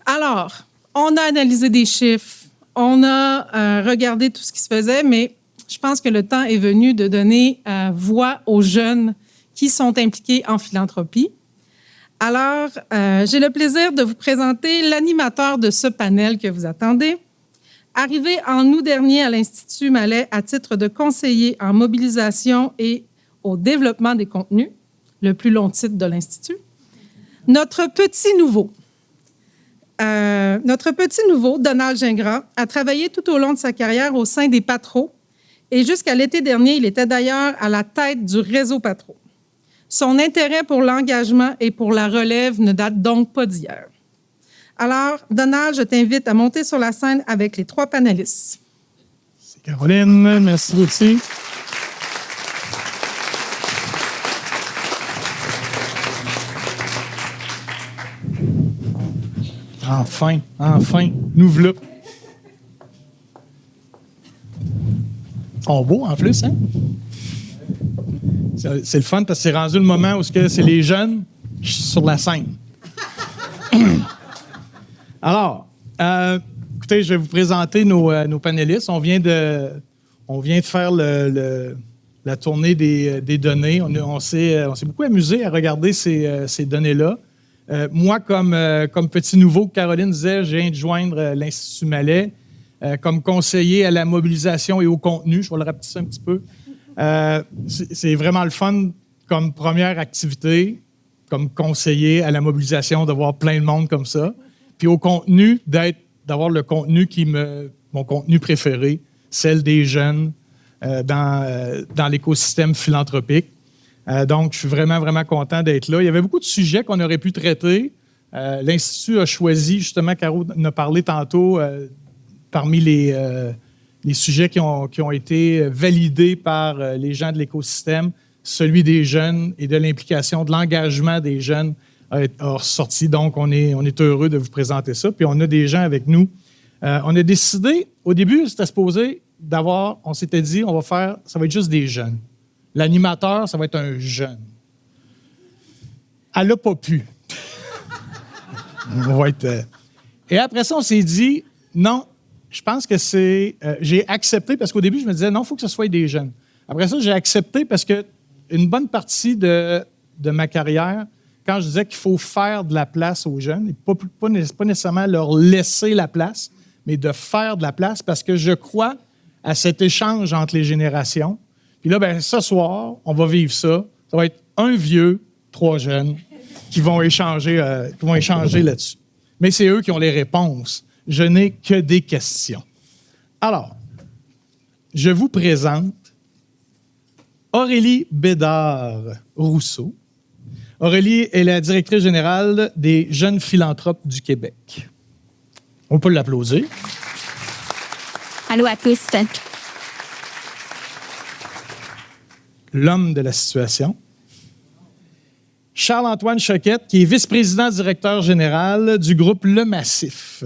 Alors, on a analysé des chiffres, on a regardé tout ce qui se faisait, mais je pense que le temps est venu de donner voix aux jeunes qui sont impliqués en philanthropie. Alors, j'ai le plaisir de vous présenter l'animateur de ce panel que vous attendez. Arrivé en août dernier à l'Institut Malais à titre de conseiller en mobilisation et au développement des contenus, le plus long titre de l'Institut, notre petit nouveau, Donald Gingras, a travaillé tout au long de sa carrière au sein des Patros et jusqu'à l'été dernier, il était d'ailleurs à la tête du réseau Patros. Son intérêt pour l'engagement et pour la relève ne date donc pas d'hier. Alors, Donald, je t'invite à monter sur la scène avec les 3 panélistes. C'est Caroline, merci aussi. Enfin, nous voilà. Ils sont beaux en plus, hein? C'est le fun parce que c'est rendu le moment où c'est les jeunes sur la scène. Alors, écoutez, je vais vous présenter nos panélistes. On vient de faire la tournée des données. On s'est beaucoup amusé à regarder ces données-là. Moi, comme petit nouveau, Caroline disait, je viens de joindre l'Institut Malais comme conseiller à la mobilisation et au contenu. Je vais le rapetisser un petit peu. C'est vraiment le fun comme première activité, comme conseiller à la mobilisation, de voir plein de monde comme ça. Puis au contenu, d'avoir le contenu mon contenu préféré, celle des jeunes dans l'écosystème philanthropique. Donc, je suis vraiment, vraiment content d'être là. Il y avait beaucoup de sujets qu'on aurait pu traiter. L'Institut a choisi, justement, Caro en a parlé tantôt, parmi les sujets qui ont été validés par les gens de l'écosystème, celui des jeunes et de l'implication, de l'engagement des jeunes a ressorti. Donc, on est heureux de vous présenter ça. Puis, on a des gens avec nous. On a décidé, au début, c'était supposé on s'était dit, ça va être juste des jeunes. L'animateur, ça va être un jeune. Elle n'a pas pu. Et après ça, on s'est dit, non, je pense que j'ai accepté, parce qu'au début, je me disais, non, il faut que ce soit des jeunes. Après ça, j'ai accepté parce que une bonne partie de ma carrière, quand je disais qu'il faut faire de la place aux jeunes, et pas nécessairement leur laisser la place, mais de faire de la place, parce que je crois à cet échange entre les générations. Puis là, ce soir, on va vivre ça. Ça va être un vieux, 3 jeunes qui vont échanger là-dessus. Mais c'est eux qui ont les réponses. Je n'ai que des questions. Alors, je vous présente Aurélie Bédard-Rousseau. Aurélie est la directrice générale des Jeunes Philanthropes du Québec. On peut l'applaudir. Allô à tous. L'homme de la situation. Charles-Antoine Choquette, qui est vice-président directeur général du groupe Le Massif.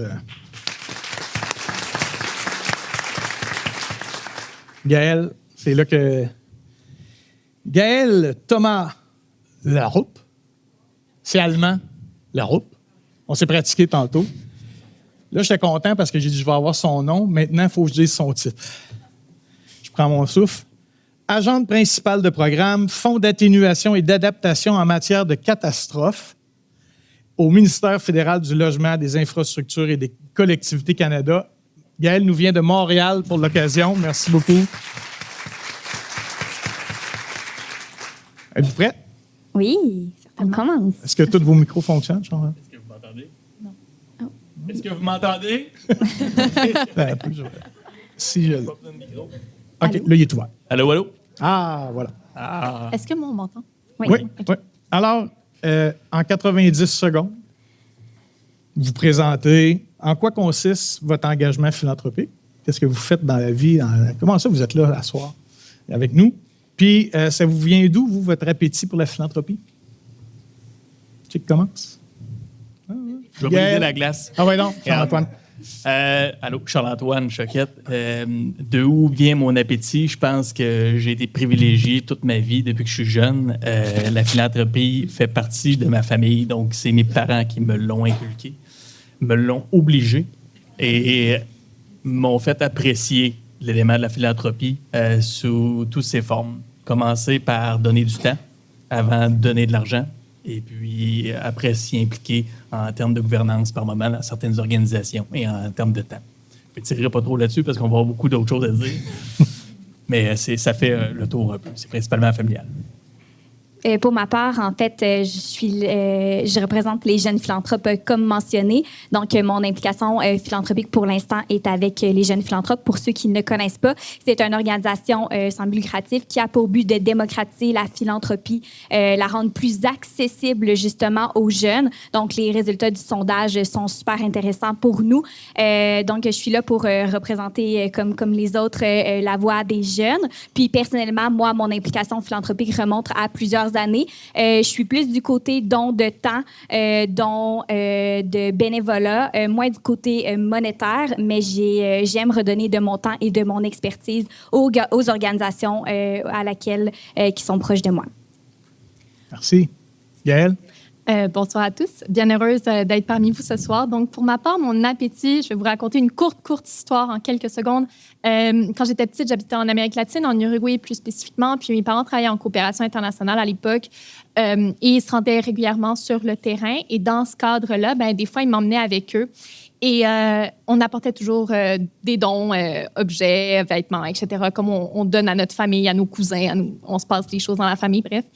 Gaël, c'est là que... Gaël Thomas Laroupe. C'est allemand, Laroupe. On s'est pratiqué tantôt. Là, j'étais content parce que j'ai dit, je vais avoir son nom. Maintenant, il faut que je dise son titre. Je prends mon souffle. Agente principale de programme, Fonds d'atténuation et d'adaptation en matière de catastrophes au ministère fédéral du Logement, des Infrastructures et des Collectivités Canada. Gaël nous vient de Montréal pour l'occasion. Merci beaucoup. Êtes-vous prêts? Oui, on commence. Est-ce que tous vos micros fonctionnent, Jean? Est-ce que vous m'entendez? Non. Oh. Est-ce que vous m'entendez? Un peu, si je... OK, allô? Là, il est ouvert. Allô, allô? Ah, voilà. Ah. Est-ce que moi, on m'entend? Oui. Alors, en 90 secondes, vous présentez en quoi consiste votre engagement philanthropique. Qu'est-ce que vous faites dans la vie? Comment ça, vous êtes là à soir avec nous? Puis, ça vous vient d'où, vous, votre appétit pour la philanthropie? Tu commences? Je vais briser la glace. Ah oui, non, Charles-Antoine. Allô, Charles-Antoine Choquette. De où vient mon appétit? Je pense que j'ai été privilégié toute ma vie depuis que je suis jeune. La philanthropie fait partie de ma famille, donc c'est mes parents qui me l'ont inculqué. me l'ont obligé et m'ont fait apprécier l'élément de la philanthropie sous toutes ses formes. Commencer par donner du temps avant de donner de l'argent et puis après s'y impliquer en termes de gouvernance par moment dans certaines organisations et en termes de temps. Je ne tirerai pas trop là-dessus parce qu'on va avoir beaucoup d'autres choses à dire, mais ça fait le tour un peu. C'est principalement familial. Pour ma part, en fait, je représente les jeunes philanthropes comme mentionné. Donc, mon implication philanthropique pour l'instant est avec les jeunes philanthropes. Pour ceux qui ne connaissent pas, c'est une organisation sans but lucratif qui a pour but de démocratiser la philanthropie, la rendre plus accessible justement aux jeunes. Donc, les résultats du sondage sont super intéressants pour nous. Donc, je suis là pour représenter, comme les autres, la voix des jeunes. Puis, personnellement, moi, mon implication philanthropique remonte à plusieurs années. Je suis plus du côté don de temps, don de bénévolat, moins du côté monétaire, mais j'aime redonner de mon temps et de mon expertise aux organisations qui sont proches de moi. Merci. Gaëlle? Bonsoir à tous. Bien heureuse d'être parmi vous ce soir. Donc, pour ma part, mon appétit, je vais vous raconter une courte histoire en quelques secondes. Quand j'étais petite, j'habitais en Amérique latine, en Uruguay plus spécifiquement, puis mes parents travaillaient en coopération internationale à l'époque et ils se rendaient régulièrement sur le terrain. Et dans ce cadre-là, des fois, ils m'emmenaient avec eux. Et on apportait toujours des dons, objets, vêtements, etc., comme on donne à notre famille, à nos cousins, on se passe des choses dans la famille, bref.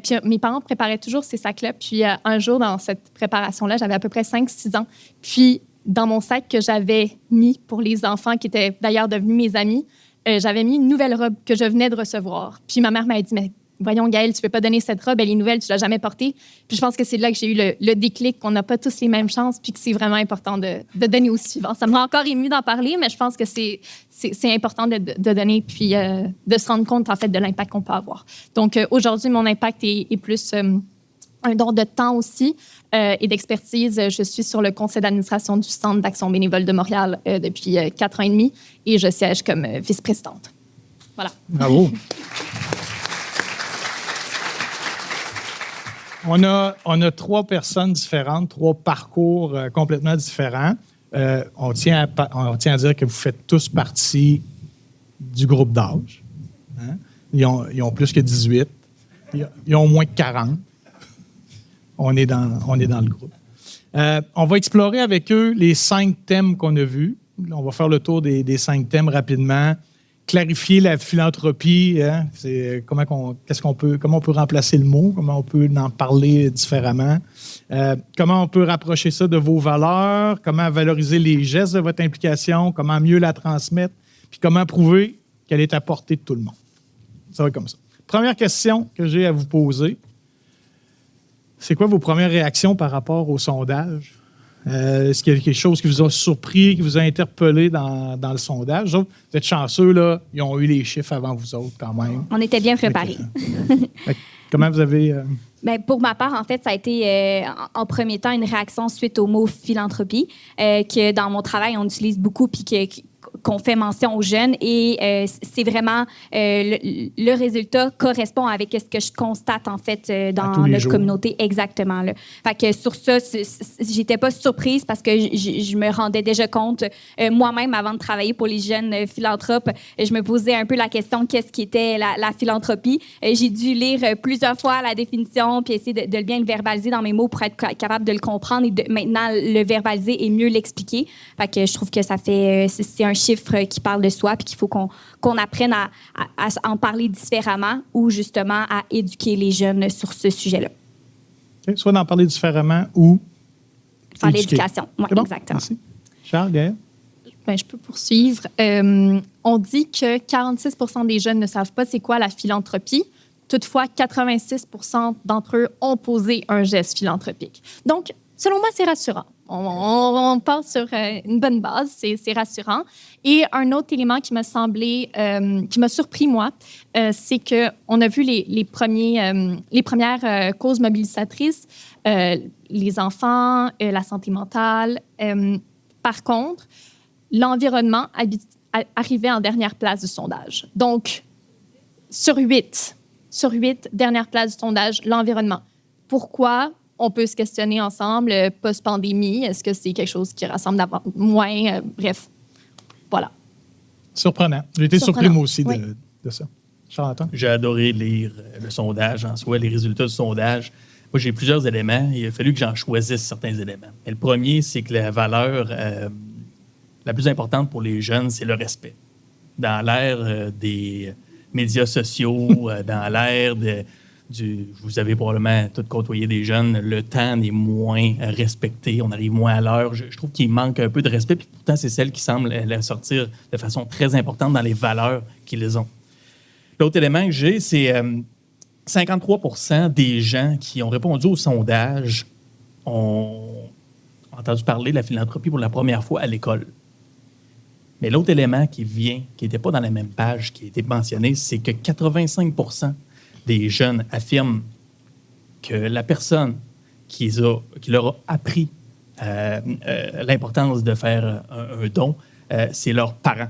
Puis mes parents préparaient toujours ces sacs-là. Puis un jour, dans cette préparation-là, j'avais à peu près 5-6 ans. Puis dans mon sac que j'avais mis pour les enfants, qui étaient d'ailleurs devenus mes amis, j'avais mis une nouvelle robe que je venais de recevoir. Puis ma mère m'avait dit, mais voyons, Gaëlle, tu ne peux pas donner cette robe, elle est nouvelle, tu ne l'as jamais portée. Puis je pense que c'est là que j'ai eu le déclic, qu'on n'a pas tous les mêmes chances, puis que c'est vraiment important de donner au suivant. Ça me rend encore émue d'en parler, mais je pense que c'est important de donner, puis de se rendre compte, en fait, de l'impact qu'on peut avoir. Donc, aujourd'hui, mon impact est plus un don de temps aussi et d'expertise. Je suis sur le conseil d'administration du Centre d'action bénévole de Montréal depuis 4 ans et demi et je siège comme vice-présidente. Voilà. Bravo. On a 3 personnes différentes, 3 parcours complètement différents. On tient à dire que vous faites tous partie du groupe d'âge. Hein? Ils ont plus que 18. Ils ont moins que 40. On est dans le groupe. On va explorer avec eux les 5 thèmes qu'on a vus. On va faire le tour des 5 thèmes rapidement. Clarifier la philanthropie, hein? Comment on peut remplacer le mot, comment on peut en parler différemment, comment on peut rapprocher ça de vos valeurs, comment valoriser les gestes de votre implication, comment mieux la transmettre, puis comment prouver qu'elle est à portée de tout le monde. Ça va être comme ça. Première question que j'ai à vous poser, c'est quoi vos premières réactions par rapport au sondage? Est-ce qu'il y a quelque chose qui vous a surpris, qui vous a interpellé dans le sondage? Vous êtes chanceux, là, ils ont eu les chiffres avant vous autres quand même. On était bien préparés. Comment vous avez... Pour ma part, en fait, ça a été en premier temps une réaction suite au mot philanthropie, que dans mon travail, on utilise beaucoup puis qu'on fait mention aux jeunes et c'est vraiment le résultat correspond avec ce que je constate en fait dans notre communauté exactement là. Fait que sur ça, j'étais pas surprise parce que je me rendais déjà compte moi-même avant de travailler pour les jeunes philanthropes, je me posais un peu la question qu'est-ce qui était la philanthropie. J'ai dû lire plusieurs fois la définition puis essayer de bien le verbaliser dans mes mots pour être capable de le comprendre et de maintenant le verbaliser et mieux l'expliquer. Fait que je trouve que ça fait c'est un chiffre qui parle de soi puis qu'il faut qu'on apprenne à en parler différemment ou justement à éduquer les jeunes sur ce sujet-là. Okay. Soit d'en parler différemment ou faire l'éducation. Oui, bon? Exactement. Merci. Charles, Gaëlle? Je peux poursuivre. On dit que 46 % des jeunes ne savent pas c'est quoi la philanthropie. Toutefois, 86 % d'entre eux ont posé un geste philanthropique. Donc, selon moi, c'est rassurant. On part sur une bonne base, c'est rassurant. Et un autre élément qui m'a semblé, qui m'a surpris, moi, c'est qu'on a vu les premières causes mobilisatrices, les enfants, la santé mentale. Par contre, l'environnement arrivait en dernière place du sondage. Donc, sur 8, dernière place du sondage, l'environnement. Pourquoi? on peut se questionner ensemble. Post-pandémie, est-ce que c'est quelque chose qui rassemble moins? Bref, voilà. Surprenant. J'ai été surpris, moi aussi, Oui. de ça. Charles-Antoine? J'ai adoré lire le sondage en soi, les résultats du sondage. Moi, j'ai plusieurs éléments. Il a fallu que j'en choisisse certains éléments. Et le premier, c'est que la valeur la plus importante pour les jeunes, c'est le respect. Dans l'ère des médias sociaux, dans l'ère vous avez probablement tous côtoyé des jeunes, le temps est moins respecté, on arrive moins à l'heure. Je trouve qu'il manque un peu de respect, puis pourtant, c'est celle qui semble sortir de façon très importante dans les valeurs qu'ils ont. L'autre élément que j'ai, c'est 53% des gens qui ont répondu au sondage ont entendu parler de la philanthropie pour la première fois à l'école. Mais l'autre élément qui n'était pas dans la même page, qui a été mentionné, c'est que 85% des jeunes affirment que la personne qui leur a appris l'importance de faire un don, c'est leurs parents.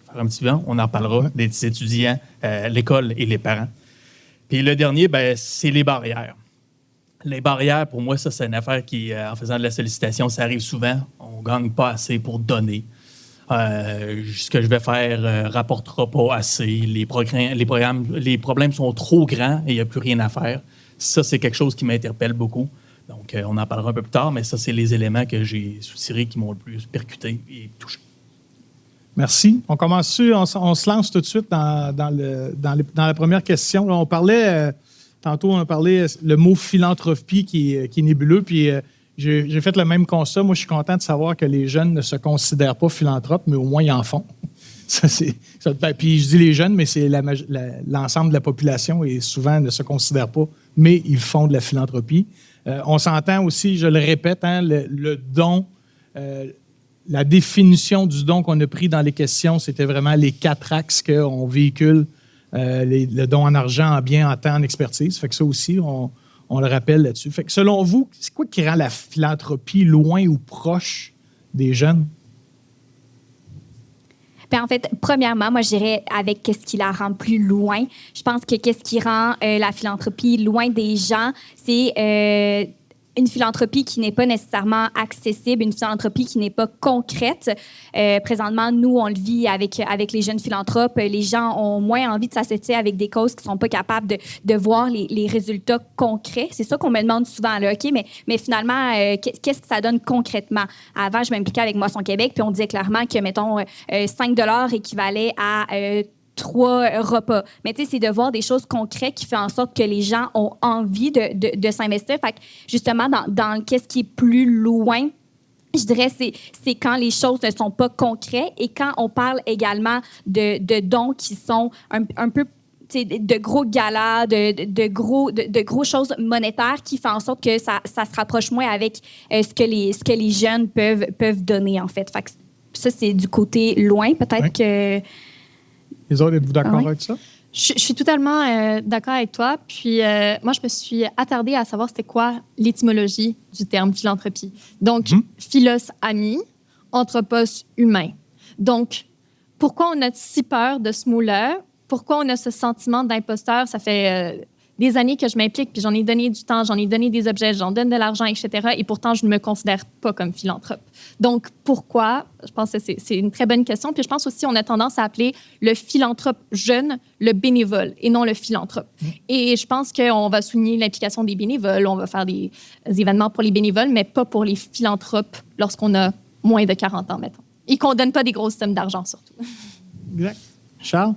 Faire un petit peu, on en parlera, des étudiants, l'école et les parents. Puis le dernier, c'est les barrières. Les barrières, pour moi, ça, c'est une affaire qui, en faisant de la sollicitation, ça arrive souvent. On ne gagne pas assez pour donner. Ce que je vais faire rapportera pas assez. Les problèmes sont trop grands et il n'y a plus rien à faire. Ça, c'est quelque chose qui m'interpelle beaucoup. Donc, on en parlera un peu plus tard, mais ça, c'est les éléments que j'ai soutirés qui m'ont le plus percuté et touché. Merci. On commence on se lance tout de suite dans la première question. Là, on parlait, tantôt, on a parlé le mot philanthropie qui est nébuleux, puis j'ai fait le même constat. Moi, je suis content de savoir que les jeunes ne se considèrent pas philanthropes, mais au moins, ils en font. Puis je dis les jeunes, mais c'est l'ensemble de la population et souvent ne se considèrent pas, mais ils font de la philanthropie. On s'entend aussi, je le répète, le don, la définition du don qu'on a pris dans les questions, c'était vraiment les 4 axes qu'on véhicule, le don en argent, en biens, en temps, en expertise. Fait que ça aussi, on le rappelle là-dessus. Fait que selon vous, c'est quoi qui rend la philanthropie loin ou proche des jeunes? Bien, en fait, premièrement, moi, je dirais avec qu'est-ce qui la rend plus loin. Je pense que qu'est-ce qui rend la philanthropie loin des gens, c'est une philanthropie qui n'est pas nécessairement accessible, une philanthropie qui n'est pas concrète. Présentement, nous, on le vit avec les jeunes philanthropes. Les gens ont moins envie de s'associer avec des causes qui ne sont pas capables de voir les résultats concrets. C'est ça qu'on me demande souvent, là, OK, mais finalement, qu'est-ce que ça donne concrètement? Avant, je m'impliquais avec Moisson Québec, puis on disait clairement que, mettons, 5 $ équivalait à 3 repas. Mais tu sais, c'est de voir des choses concrètes qui fait en sorte que les gens ont envie de s'investir. Fait que justement, dans qu'est-ce qui est plus loin, je dirais, c'est quand les choses ne sont pas concrètes et quand on parle également de dons qui sont un peu de gros galas, de gros choses monétaires qui font en sorte que ça se rapproche moins avec ce que les jeunes peuvent donner, en fait. Fait que ça, c'est du côté loin. Peut-être que... Les autres, êtes-vous d'accord avec ça? Je suis totalement d'accord avec toi. Puis moi, je me suis attardée à savoir c'était quoi l'étymologie du terme philanthropie. Donc, philos, ami, anthropos, humain. Donc, pourquoi on a si peur de ce mot-là? Pourquoi on a ce sentiment d'imposteur? Ça fait des années que je m'implique, puis j'en ai donné du temps, j'en ai donné des objets, j'en donne de l'argent, etc. Et pourtant, je ne me considère pas comme philanthrope. Donc, pourquoi? Je pense que c'est une très bonne question. Puis je pense aussi qu'on a tendance à appeler le philanthrope jeune le bénévole et non le philanthrope. Et je pense qu'on va souligner l'implication des bénévoles, on va faire des événements pour les bénévoles, mais pas pour les philanthropes lorsqu'on a moins de 40 ans, mettons. Et qu'on ne donne pas des grosses sommes d'argent, surtout. Exact. Charles,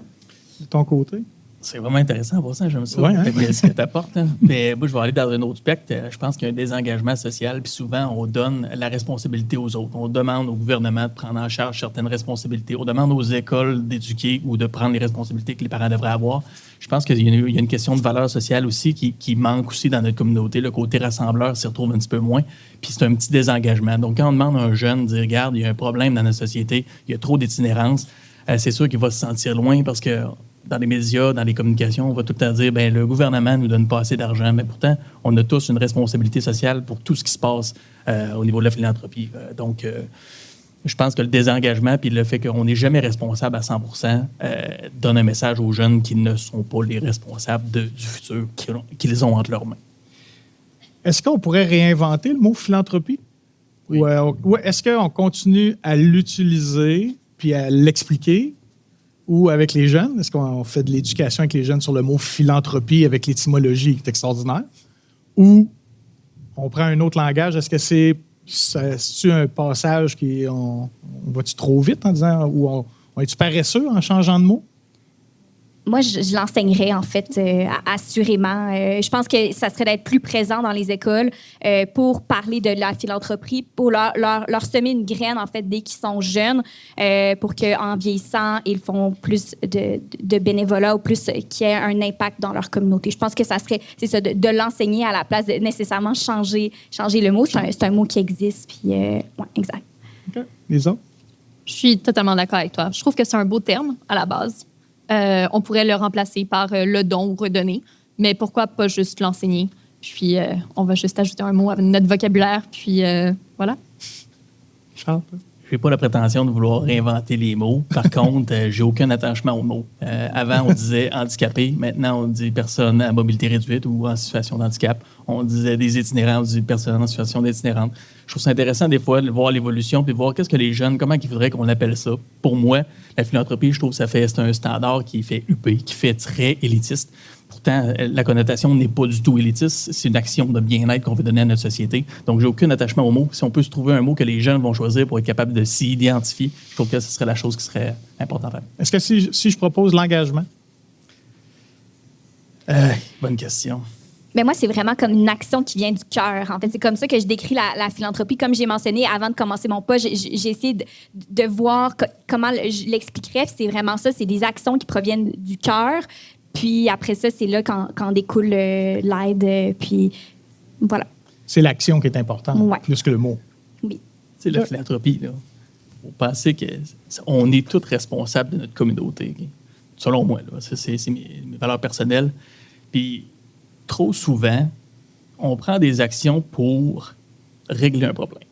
de ton côté? C'est vraiment intéressant pour ça, j'aime ça. Ouais, hein? Ce que tu apportes. Mais moi, je vais aller dans un autre spectre. Je pense qu'il y a un désengagement social, puis souvent, on donne la responsabilité aux autres. On demande au gouvernement de prendre en charge certaines responsabilités. On demande aux écoles d'éduquer ou de prendre les responsabilités que les parents devraient avoir. Je pense qu'il y a une question de valeur sociale aussi qui manque aussi dans notre communauté. Le côté rassembleur s'y retrouve un petit peu moins. Puis c'est un petit désengagement. Donc, quand on demande à un jeune de dire, regarde, il y a un problème dans notre société, il y a trop d'itinérance, c'est sûr qu'il va se sentir loin parce que dans les médias, dans les communications, on va tout le temps dire ben le gouvernement ne nous donne pas assez d'argent. Mais pourtant, on a tous une responsabilité sociale pour tout ce qui se passe au niveau de la philanthropie. Donc, je pense que le désengagement puis le fait qu'on n'est jamais responsable à 100% donne un message aux jeunes qui ne sont pas les responsables du futur qu'ils ont entre leurs mains. Est-ce qu'on pourrait réinventer le mot philanthropie? Oui. Ou est-ce qu'on continue à l'utiliser puis à l'expliquer? Ou avec les jeunes? Est-ce qu'on fait de l'éducation avec les jeunes sur le mot philanthropie avec l'étymologie qui est extraordinaire? Ou on prend un autre langage? Est-ce que c'est un passage qui... On va-tu trop vite en disant... Ou on est-tu paresseux en changeant de mot? Moi, je l'enseignerais, en fait, assurément. Je pense que ça serait d'être plus présent dans les écoles pour parler de la philanthropie, pour leur semer une graine, en fait, dès qu'ils sont jeunes, pour qu'en vieillissant, ils font plus de bénévolat ou plus qu'il y ait un impact dans leur communauté. Je pense que ça serait, c'est ça, de l'enseigner à la place de nécessairement changer le mot. C'est un mot qui existe, puis ouais, exact. OK. Les autres? Je suis totalement d'accord avec toi. Je trouve que c'est un beau terme à la base. On pourrait le remplacer par le don ou redonner, mais pourquoi pas juste l'enseigner? Puis on va juste ajouter un mot à notre vocabulaire, puis voilà. Charles? Je n'ai pas la prétention de vouloir réinventer les mots. Par contre, j'ai aucun attachement aux mots. Avant, on disait handicapé. Maintenant, on dit personne à mobilité réduite ou en situation de handicap. On disait des itinérants, on dit personnes en situation d'itinérante. Je trouve ça intéressant des fois de voir l'évolution puis de voir qu'est-ce que les jeunes, comment ils voudraient qu'on appelle ça. Pour moi, la philanthropie, je trouve que c'est un standard qui fait huppé, qui fait très élitiste. Pourtant, la connotation n'est pas du tout élitiste. C'est une action de bien-être qu'on veut donner à notre société. Donc, j'ai aucun attachement au mot. Si on peut se trouver un mot que les jeunes vont choisir pour être capables de s'y identifier, je trouve que ce serait la chose qui serait importante à faire. Est-ce que si je propose l'engagement? Bonne question. Mais moi, c'est vraiment comme une action qui vient du cœur. En fait, c'est comme ça que je décris la philanthropie. Comme j'ai mentionné avant de commencer mon poste, j'ai essayé de voir comment je l'expliquerais. Puis c'est vraiment ça, c'est des actions qui proviennent du cœur. Puis après ça, c'est là quand découle l'aide. Puis voilà. C'est l'action qui est importante, Ouais. plus que le mot. Oui. C'est la philanthropie, là. Faut penser qu'on est tous responsables de notre communauté. Selon moi, là. C'est mes valeurs personnelles. Puis trop souvent, on prend des actions pour régler un problème.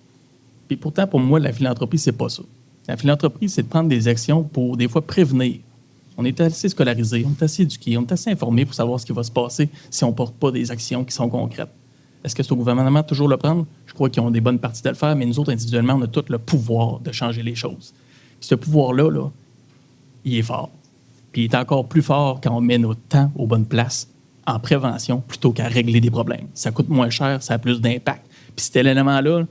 Puis pourtant, pour moi, la philanthropie, c'est pas ça. La philanthropie, c'est de prendre des actions pour, des fois, prévenir. On est assez scolarisé, on est assez éduqué, on est assez informé pour savoir ce qui va se passer si on ne porte pas des actions qui sont concrètes. Est-ce que c'est au gouvernement de toujours le prendre? Je crois qu'ils ont des bonnes parties de le faire, mais nous autres, individuellement, on a tout le pouvoir de changer les choses. Puis ce pouvoir-là, il est fort. Puis il est encore plus fort quand on met notre temps aux bonnes places en prévention plutôt qu'à régler des problèmes. Ça coûte moins cher, ça a plus d'impact. Puis cet élément-là,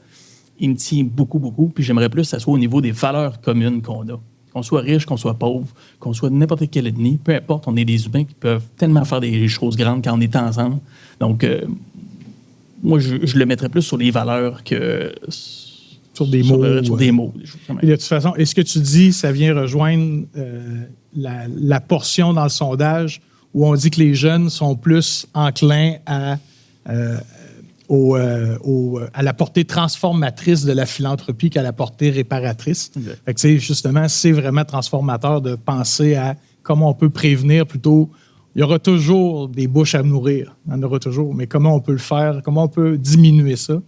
il me tient beaucoup, beaucoup. Puis j'aimerais plus que ça soit au niveau des valeurs communes qu'on a. Qu'on soit riche, qu'on soit pauvre, qu'on soit de n'importe quelle ethnie, peu importe, on est des humains qui peuvent tellement faire des choses grandes quand on est ensemble. Donc, moi, je le mettrais plus sur les valeurs que sur des mots. Sur des mots. Et de toute façon, est-ce que tu dis, ça vient rejoindre la portion dans le sondage où on dit que les jeunes sont plus enclins à la portée transformatrice de la philanthropie qu'à la portée réparatrice. Exact. Fait que, justement, c'est vraiment transformateur de penser à comment on peut prévenir plutôt. Il y aura toujours des bouches à nourrir, il y en aura toujours, mais comment on peut le faire, comment on peut diminuer ça.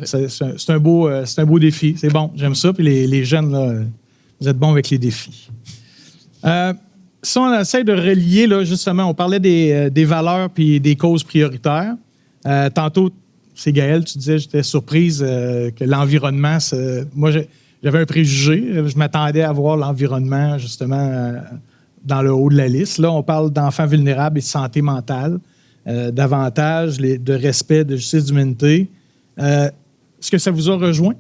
C'est un beau défi. C'est bon, j'aime ça. Puis les jeunes, là, vous êtes bons avec les défis. Si on essaie de relier, là, justement, on parlait des valeurs puis des causes prioritaires. Tantôt, c'est Gaël, tu disais, j'étais surprise que l'environnement, moi, j'avais un préjugé. Je m'attendais à voir l'environnement, justement, dans le haut de la liste. Là, on parle d'enfants vulnérables et de santé mentale, davantage de respect, de justice, d'humanité. Est-ce que ça vous a rejoint,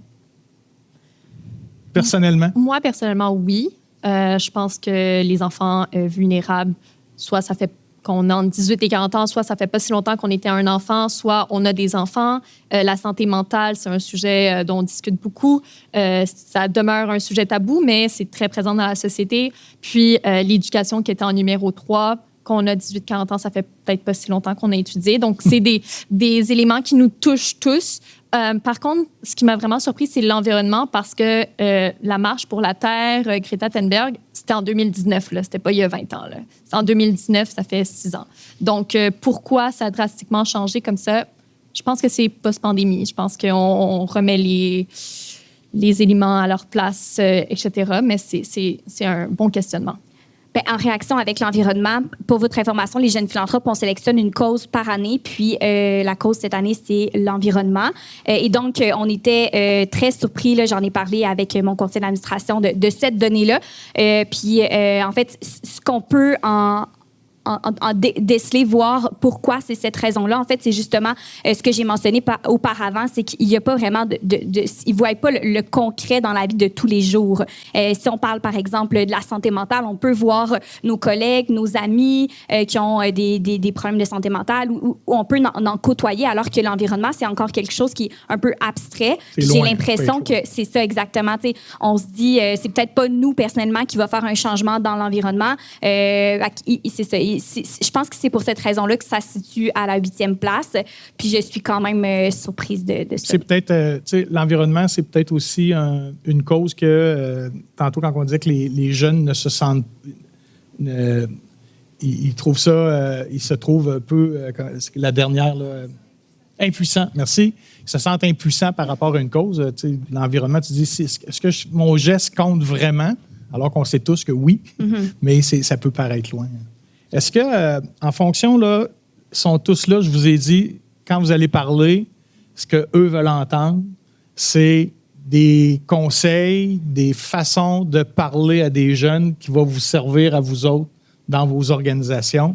personnellement? Moi, personnellement, oui. Je pense que les enfants vulnérables, soit ça fait qu'on a entre 18 et 40 ans, soit ça fait pas si longtemps qu'on était un enfant, soit on a des enfants. La santé mentale, c'est un sujet dont on discute beaucoup. Ça demeure un sujet tabou, mais c'est très présent dans la société. Puis l'éducation qui était en numéro 3, qu'on a 18-40 ans, ça fait peut-être pas si longtemps qu'on a étudié. Donc, c'est des éléments qui nous touchent tous. Par contre, ce qui m'a vraiment surpris, c'est l'environnement parce que la Marche pour la Terre, Greta Thunberg, c'était en 2019, là. C'était pas il y a 20 ans. C'est en 2019, ça fait 6 ans. Donc, pourquoi ça a drastiquement changé comme ça? Je pense que c'est post-pandémie. Je pense qu'on remet les éléments à leur place, etc. Mais c'est un bon questionnement. Ben, en réaction avec l'environnement, pour votre information, les jeunes philanthropes, on sélectionne une cause par année, puis la cause cette année, c'est l'environnement. Et donc, on était très surpris, là, j'en ai parlé avec mon conseil d'administration de cette donnée-là. Puis, en fait, ce qu'on peut en déceler, voir pourquoi c'est cette raison-là. En fait, c'est justement ce que j'ai mentionné auparavant, c'est qu'il n'y a pas vraiment ils ne voient pas le concret dans la vie de tous les jours. Si on parle, par exemple, de la santé mentale, on peut voir nos collègues, nos amis qui ont des problèmes de santé mentale ou on peut en côtoyer, alors que l'environnement, c'est encore quelque chose qui est un peu abstrait. J'ai l'impression que c'est ça exactement. T'sais, on se dit, c'est peut-être pas nous, personnellement, qui va faire un changement dans l'environnement. C'est ça. Je pense que c'est pour cette raison-là que ça se situe à la 8e place. Puis je suis quand même surprise de ça. C'est peut-être, l'environnement, c'est peut-être aussi une cause que, tantôt quand on disait que les jeunes ne se sentent... ils trouvent ça, ils se trouvent un peu, la dernière, là, impuissants, merci. Ils se sentent impuissants par rapport à une cause. L'environnement, tu dis, est-ce que mon geste compte vraiment? Alors qu'on sait tous que oui, mais ça peut paraître loin. Est-ce que, en fonction, là, sont tous là, je vous ai dit, quand vous allez parler, ce qu'eux veulent entendre, c'est des conseils, des façons de parler à des jeunes qui vont vous servir à vous autres dans vos organisations.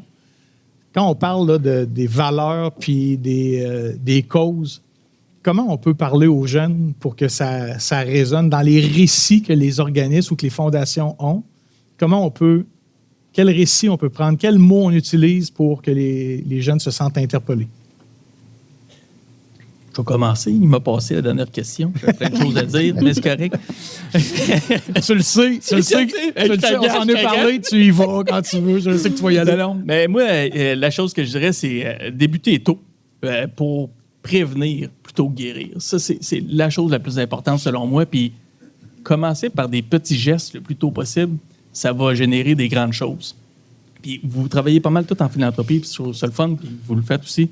Quand on parle là, des valeurs puis des causes, comment on peut parler aux jeunes pour que ça résonne dans les récits que les organismes ou que les fondations ont? Quel récit on peut prendre? Quels mots on utilise pour que les jeunes se sentent interpellés? Je vais commencer. Il m'a passé la dernière question. J'ai plein de choses à dire, mais c'est correct. Tu le sais. On s'en est parlé. Tu y vas quand tu veux. Je sais que tu vas y aller. Non. Mais moi, la chose que je dirais, c'est débuter tôt pour prévenir plutôt que guérir. Ça, c'est la chose la plus importante selon moi. Puis commencer par des petits gestes le plus tôt possible, ça va générer des grandes choses. Puis vous travaillez pas mal tout en philanthropie, puis c'est le fun, puis vous le faites aussi.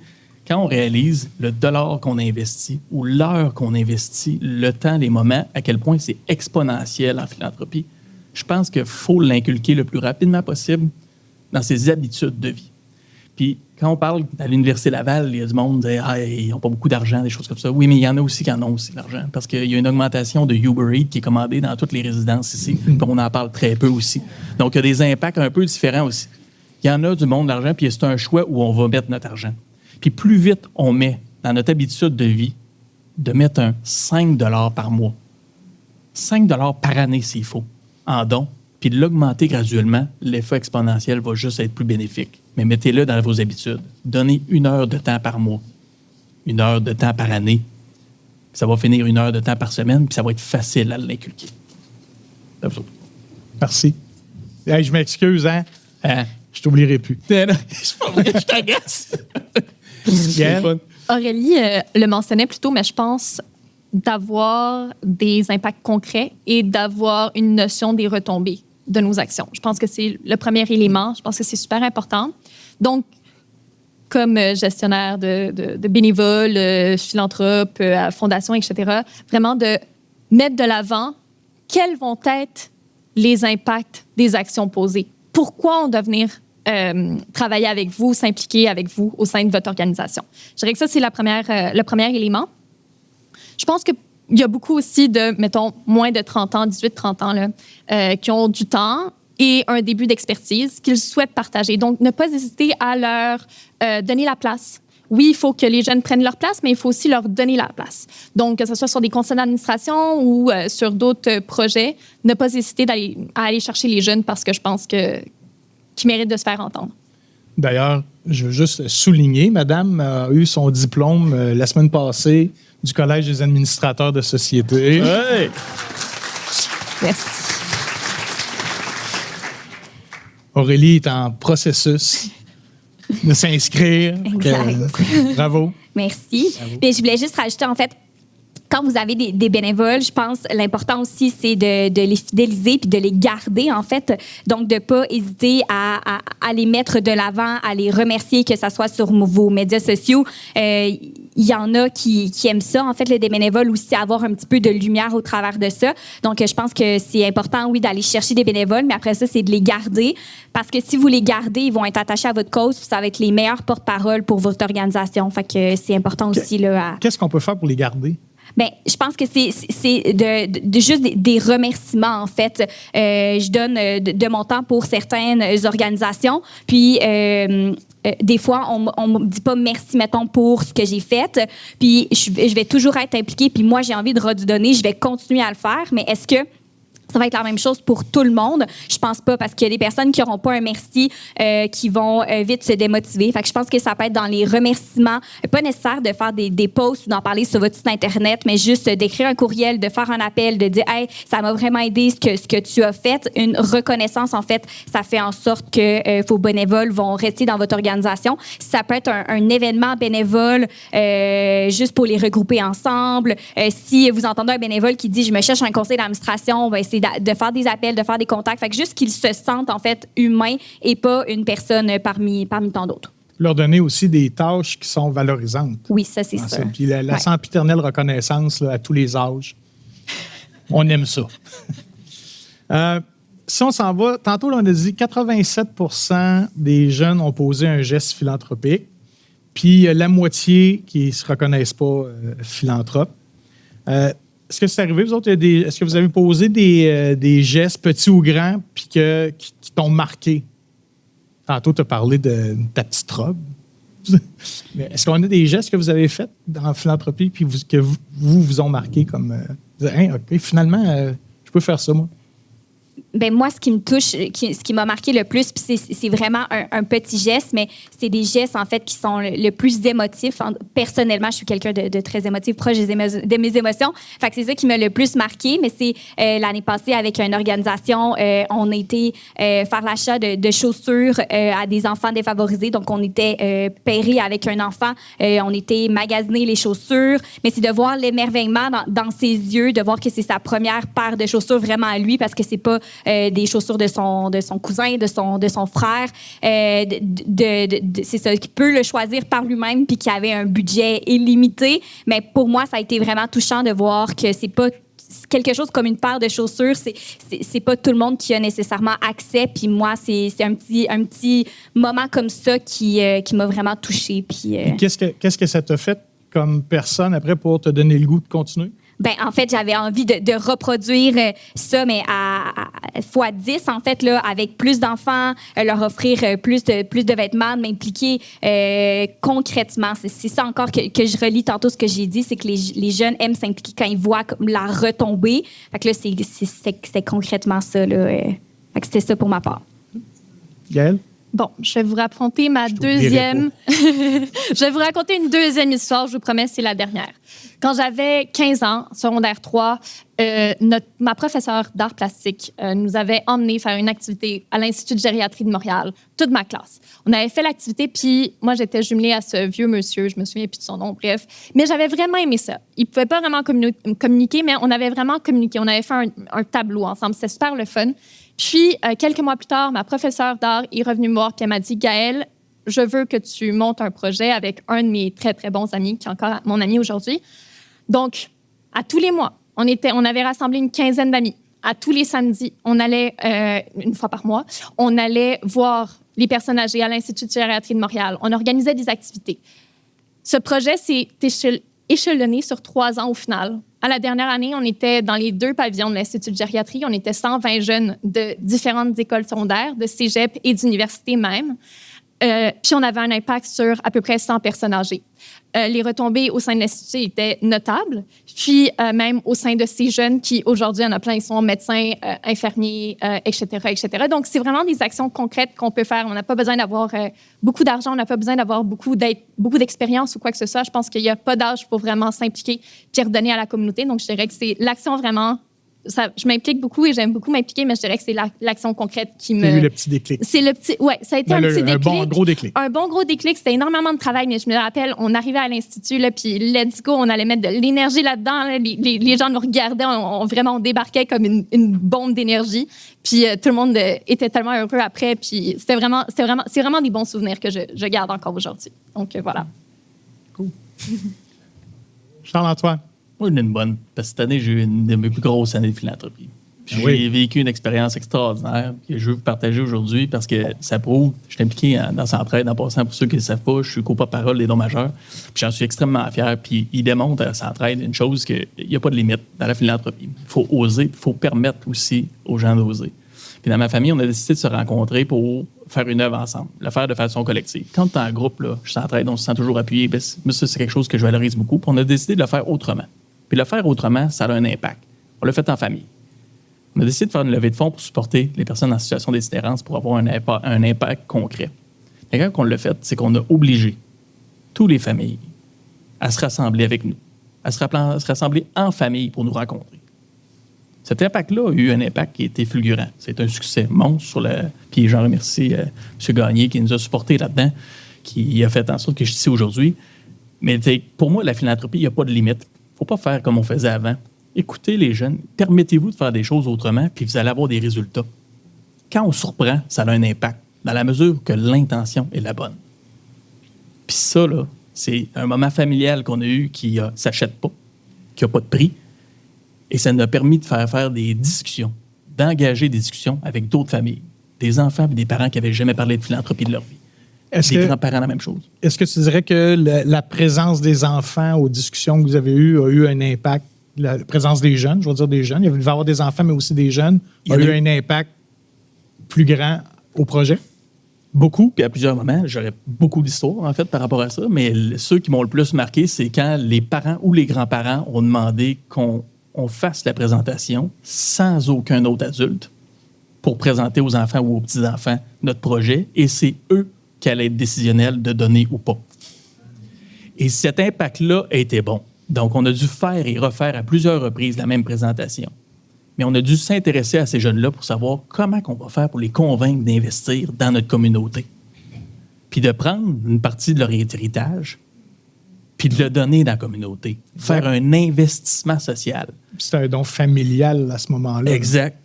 Quand on réalise le dollar qu'on investit ou l'heure qu'on investit, le temps, les moments, à quel point c'est exponentiel en philanthropie, je pense qu'il faut l'inculquer le plus rapidement possible dans ses habitudes de vie. Puis quand on parle à l'Université Laval, il y a du monde qui dit « ils n'ont pas beaucoup d'argent », des choses comme ça. Oui, mais il y en a aussi qui en ont aussi de l'argent, parce qu'il y a une augmentation de Uber Eats qui est commandée dans toutes les résidences ici, puis on en parle très peu aussi. Donc, il y a des impacts un peu différents aussi. Il y en a du monde de l'argent, puis c'est un choix où on va mettre notre argent. Puis plus vite on met dans notre habitude de vie de mettre un 5 $ par mois, 5 $ par année s'il faut, en don, puis de l'augmenter graduellement, l'effet exponentiel va juste être plus bénéfique. Mais mettez-le dans vos habitudes. Donnez 1 heure de temps par mois, 1 heure de temps par année. Puis ça va finir 1 heure de temps par semaine, puis ça va être facile à l'inculquer. Merci. Hey, je m'excuse, hein? Je t'oublierai plus. C'est pas vrai, je t'agace. Aurélie le mentionnait plus tôt, mais je pense d'avoir des impacts concrets et d'avoir une notion des retombées de nos actions. Je pense que c'est le premier élément. Je pense que c'est super important. Donc, comme gestionnaire de bénévoles, philanthrope, fondation, etc., vraiment de mettre de l'avant quels vont être les impacts des actions posées. Pourquoi on doit venir travailler avec vous, s'impliquer avec vous au sein de votre organisation. Je dirais que ça, c'est le premier élément. Je pense qu'il y a beaucoup aussi de, mettons, moins de 30 ans, 18-30 ans, là, qui ont du temps et un début d'expertise qu'ils souhaitent partager. Donc, ne pas hésiter à leur donner la place. Oui, il faut que les jeunes prennent leur place, mais il faut aussi leur donner la place. Donc, que ce soit sur des conseils d'administration ou sur d'autres projets, ne pas hésiter à aller chercher les jeunes parce que je pense qu'ils méritent de se faire entendre. D'ailleurs, je veux juste souligner, Madame a eu son diplôme la semaine passée du Collège des administrateurs de société. Hey! Merci. Aurélie est en processus de s'inscrire. Bravo. Merci. Puis je voulais juste rajouter, en fait, quand vous avez des bénévoles, je pense l'important aussi, c'est de les fidéliser puis de les garder, en fait. Donc, de ne pas hésiter à les mettre de l'avant, à les remercier, que ce soit sur vos médias sociaux. y en a qui aiment ça, en fait, des bénévoles aussi, avoir un petit peu de lumière au travers de ça. Donc, je pense que c'est important, oui, d'aller chercher des bénévoles, mais après ça, c'est de les garder. Parce que si vous les gardez, ils vont être attachés à votre cause, puis ça va être les meilleurs porte-parole pour votre organisation. Fait que c'est important aussi, là. Qu'est-ce qu'on peut faire pour les garder? Bien, je pense que c'est juste des remerciements, en fait. Je donne de mon temps pour certaines organisations. Puis, des fois, on me dit pas merci, mettons, pour ce que j'ai fait. Puis, je vais toujours être impliquée. Puis, moi, j'ai envie de redonner. Je vais continuer à le faire. Mais est-ce que ça va être la même chose pour tout le monde? Je pense pas, parce qu'il y a des personnes qui n'auront pas un merci qui vont vite se démotiver. Fait que je pense que ça peut être dans les remerciements. Pas nécessaire de faire des posts ou d'en parler sur votre site Internet, mais juste d'écrire un courriel, de faire un appel, de dire « Hey, ça m'a vraiment aidé ce que tu as fait ». Une reconnaissance, en fait, ça fait en sorte que vos bénévoles vont rester dans votre organisation. Ça peut être un événement bénévole juste pour les regrouper ensemble. Si vous entendez un bénévole qui dit « Je me cherche un conseil d'administration », ben, c'est de faire des appels, de faire des contacts. Fait que juste qu'ils se sentent, en fait, humains et pas une personne parmi tant d'autres. Leur donner aussi des tâches qui sont valorisantes. Oui, ça, c'est ça. Puis la sempiternelle reconnaissance là, à tous les âges. On aime ça. Si on s'en va, tantôt, là, on a dit 87% des jeunes ont posé un geste philanthropique, puis la moitié qui ne se reconnaissent pas philanthropes. Est-ce que c'est arrivé, vous autres? Est-ce que vous avez posé des gestes, petits ou grands, puis qui t'ont marqué? Tantôt, tu as parlé de ta petite robe. Mais est-ce qu'on a des gestes que vous avez faits dans la philanthropie puis que vous ont marqué comme OK, finalement, je peux faire ça, moi? Ben moi, ce qui me touche, ce qui m'a marqué le plus, puis c'est vraiment un petit geste, mais c'est des gestes, en fait, qui sont le plus émotifs. Personnellement, je suis quelqu'un de très émotif, proche de mes émotions. Fait que c'est ça qui m'a le plus marqué, mais c'est l'année passée, avec une organisation, on a été faire l'achat de chaussures à des enfants défavorisés. Donc, on était pairés avec un enfant, on était magasiner les chaussures, mais c'est de voir l'émerveillement dans ses yeux, de voir que c'est sa première paire de chaussures vraiment à lui, parce que c'est pas des chaussures de son cousin, de son frère, c'est ça, qui peut le choisir par lui-même puis qui avait un budget illimité. Mais pour moi, ça a été vraiment touchant de voir que c'est pas quelque chose comme une paire de chaussures, c'est pas tout le monde qui a nécessairement accès. Puis moi, c'est un petit moment comme ça qui m'a vraiment touchée. Puis qu'est-ce que ça t'a fait comme personne après pour te donner le goût de continuer? Ben, en fait, j'avais envie de reproduire ça, mais à x10, en fait, là, avec plus d'enfants, leur offrir plus de vêtements, de m'impliquer concrètement. C'est ça encore que je relis tantôt ce que j'ai dit, c'est que les jeunes aiment s'impliquer quand ils voient la retombée. Fait que là, c'est concrètement ça, là. Fait que c'était ça pour ma part. Gaëlle? Bon, je vais vous raconter je vais vous raconter une deuxième histoire, je vous promets, c'est la dernière. Quand j'avais 15 ans, secondaire 3, ma professeure d'art plastique nous avait emmenés faire une activité à l'Institut de gériatrie de Montréal, toute ma classe. On avait fait l'activité, puis moi, j'étais jumelée à ce vieux monsieur, je me souviens plus de son nom, bref. Mais j'avais vraiment aimé ça. Il pouvait pas vraiment communiquer, mais on avait vraiment communiqué. On avait fait un tableau ensemble. C'était super le fun. Puis, quelques mois plus tard, ma professeure d'art est revenue me voir et elle m'a dit « Gaëlle, je veux que tu montes un projet avec un de mes très, très bons amis, qui est encore mon ami aujourd'hui. » Donc, à tous les mois, on avait rassemblé une quinzaine d'amis. À tous les samedis, on allait, une fois par mois, on allait voir les personnes âgées à l'Institut de gériatrie de Montréal. On organisait des activités. Ce projet s'est échelonné sur 3 ans au final. À la dernière année, on était dans les 2 pavillons de l'Institut de gériatrie. On était 120 jeunes de différentes écoles secondaires, de cégep et d'université même. Puis on avait un impact sur à peu près 100 personnes âgées. Les retombées au sein de l'Institut étaient notables. Puis même au sein de ces jeunes qui, aujourd'hui, il y en a plein, ils sont médecins, infirmiers, etc., etc. Donc, c'est vraiment des actions concrètes qu'on peut faire. On n'a pas besoin d'avoir beaucoup d'argent, on n'a pas besoin d'avoir beaucoup d'expérience ou quoi que ce soit. Je pense qu'il n'y a pas d'âge pour vraiment s'impliquer puis redonner à la communauté. Donc, je dirais que c'est l'action vraiment... je m'implique beaucoup et j'aime beaucoup m'impliquer, mais je dirais que c'est l'action concrète qui me... C'est eu le petit déclic. C'est le petit... Oui, ça a été un petit déclic. Un bon gros déclic. Un bon gros déclic. C'était énormément de travail, mais je me rappelle, on arrivait à l'Institut, là, puis let's go, on allait mettre de l'énergie là-dedans. Là. Les gens nous regardaient, on débarquait comme une bombe d'énergie. Puis tout le monde était tellement heureux après. Puis c'est vraiment des bons souvenirs que je garde encore aujourd'hui. Donc voilà. Cool. Charles-Antoine. Moi, j'en ai une bonne. Parce que cette année, j'ai eu une de mes plus grosses années de philanthropie. Puis j'ai vécu une expérience extraordinaire que je veux vous partager aujourd'hui parce que ça prouve, je suis impliqué dans Centraide, en passant pour ceux qui ne le savent pas, je suis co-porte-parole des dons majeurs. Puis j'en suis extrêmement fier. Puis il démontre à Centraide une chose qu'il n'y a pas de limite dans la philanthropie. Il faut oser, il faut permettre aussi aux gens d'oser. Puis dans ma famille, on a décidé de se rencontrer pour faire une œuvre ensemble, le faire de façon collective. Quand tu es en groupe, là, je Centraide, on se sent toujours appuyé. Bien, ça, c'est quelque chose que je valorise beaucoup. Puis on a décidé de le faire autrement. Puis le faire autrement, ça a un impact. On l'a fait en famille. On a décidé de faire une levée de fonds pour supporter les personnes en situation d'itinérance pour avoir un impact concret. Et quand on l'a fait, c'est qu'on a obligé toutes les familles à se rassembler avec nous, à se rassembler en famille pour nous rencontrer. Cet impact-là a eu un impact qui a été fulgurant. C'est un succès monstre Puis j'en remercie M. Gagné qui nous a supportés là-dedans, qui a fait en sorte que je suis ici aujourd'hui. Mais pour moi, la philanthropie, il n'y a pas de limite. Il ne faut pas faire comme on faisait avant. Écoutez les jeunes, permettez-vous de faire des choses autrement, puis vous allez avoir des résultats. Quand on surprend, ça a un impact, dans la mesure que l'intention est la bonne. Puis ça, là, c'est un moment familial qu'on a eu qui ne s'achète pas, qui n'a pas de prix, et ça nous a permis de faire des discussions, d'engager des discussions avec d'autres familles, des enfants et des parents qui n'avaient jamais parlé de philanthropie de leur vie. Des grands-parents, la même chose. Est-ce que tu dirais que la présence des enfants aux discussions que vous avez eues a eu un impact? La présence des jeunes, je veux dire des jeunes, il va y avoir des enfants, mais aussi des jeunes, a eu un impact plus grand au projet? Beaucoup, puis à plusieurs moments. J'aurais beaucoup d'histoires, en fait, par rapport à ça, mais ceux qui m'ont le plus marqué, c'est quand les parents ou les grands-parents ont demandé qu'on fasse la présentation sans aucun autre adulte pour présenter aux enfants ou aux petits-enfants notre projet, et c'est eux qui allaient être décisionnels de donner ou pas. Et cet impact-là a été bon. Donc, on a dû faire et refaire à plusieurs reprises la même présentation. Mais on a dû s'intéresser à ces jeunes-là pour savoir comment on va faire pour les convaincre d'investir dans notre communauté. Puis de prendre une partie de leur héritage, puis de le donner dans la communauté. Faire un investissement social. C'est un don familial à ce moment-là. Exact.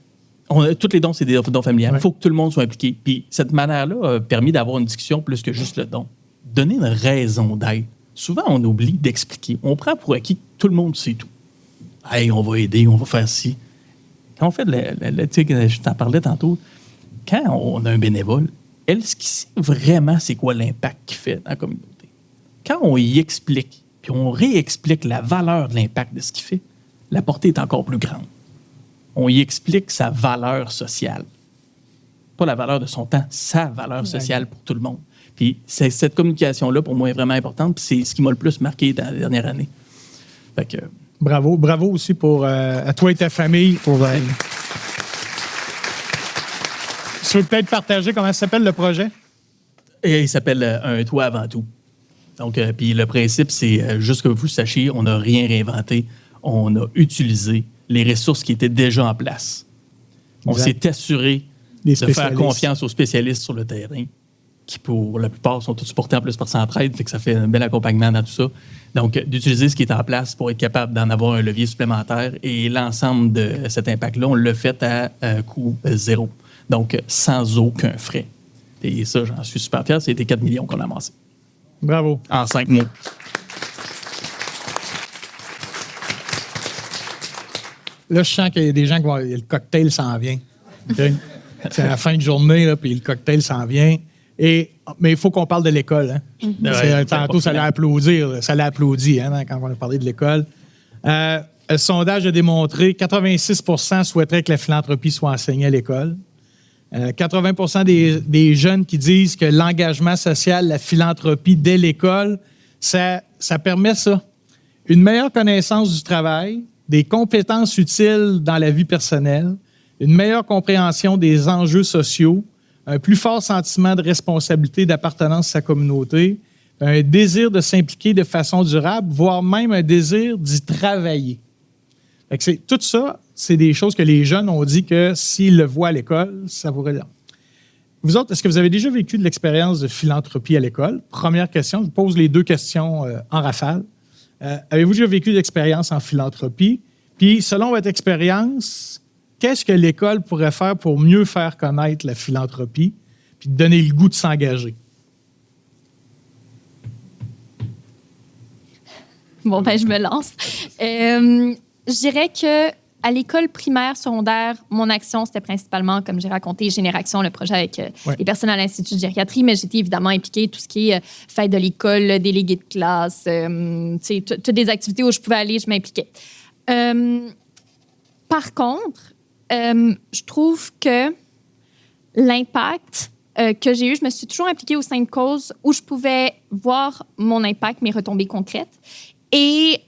Tous les dons, c'est des dons familiales. Il faut que tout le monde soit impliqué. Puis cette manière-là a permis d'avoir une discussion plus que juste le don. Donner une raison d'être. Souvent, on oublie d'expliquer. On prend pour acquis que tout le monde sait tout. Hey, on va aider, on va faire ci. Quand on fait je t'en parlais tantôt, quand on a un bénévole, ce qui sait vraiment c'est quoi l'impact qu'il fait dans la communauté. Quand on y explique, puis on réexplique la valeur de l'impact de ce qu'il fait, la portée est encore plus grande. On y explique sa valeur sociale. Pas la valeur de son temps, sa valeur sociale pour tout le monde. Puis cette communication-là, pour moi, est vraiment importante. Puis c'est ce qui m'a le plus marqué dans la dernière année. Fait que, bravo aussi à toi et ta famille. Tu veux peut-être partager comment s'appelle le projet? Et il s'appelle Un toit avant tout. Donc, puis le principe, c'est juste que vous le sachiez, on n'a rien réinventé. On a utilisé les ressources qui étaient déjà en place. On s'est assuré de faire confiance aux spécialistes sur le terrain, qui pour la plupart sont tous supportés en plus par Centraide, fait que ça fait un bel accompagnement dans tout ça. Donc, d'utiliser ce qui est en place pour être capable d'en avoir un levier supplémentaire, et l'ensemble de cet impact-là, on l'a fait à coût zéro. Donc, sans aucun frais. Et ça, j'en suis super fier, c'était 4 millions qu'on a amassé. Bravo. En 5 mois. Là, je sens qu'il y a des gens qui vont... Le cocktail s'en vient. Okay? C'est à la fin de journée, là, puis le cocktail s'en vient. Mais il faut qu'on parle de l'école. Hein? Tantôt, ça l'a applaudi, hein, quand on a parlé de l'école. Le sondage a démontré que 86 % souhaiteraient que la philanthropie soit enseignée à l'école. 80 % des jeunes qui disent que l'engagement social, la philanthropie dès l'école, ça permet ça. Une meilleure connaissance du travail, des compétences utiles dans la vie personnelle, une meilleure compréhension des enjeux sociaux, un plus fort sentiment de responsabilité, d'appartenance à sa communauté, un désir de s'impliquer de façon durable, voire même un désir d'y travailler. Tout ça, c'est des choses que les jeunes ont dit que s'ils le voient à l'école, ça pourrait... Vous autres, est-ce que vous avez déjà vécu de l'expérience de philanthropie à l'école? Première question, je vous pose les deux questions en rafale. Avez-vous déjà vécu de l'expérience en philanthropie? Puis, selon votre expérience, qu'est-ce que l'école pourrait faire pour mieux faire connaître la philanthropie puis donner le goût de s'engager? Bon, ben, je me lance. Je dirais que à l'école primaire, secondaire, mon action, c'était principalement, comme j'ai raconté, Génération, le projet avec les personnes à l'Institut de gériatrie, mais j'étais évidemment impliquée tout ce qui est fête de l'école, délégué de classe, toutes des activités où je pouvais aller, je m'impliquais. Par contre, je trouve que l'impact que j'ai eu, je me suis toujours impliquée au sein de causes où je pouvais voir mon impact, mes retombées concrètes. Et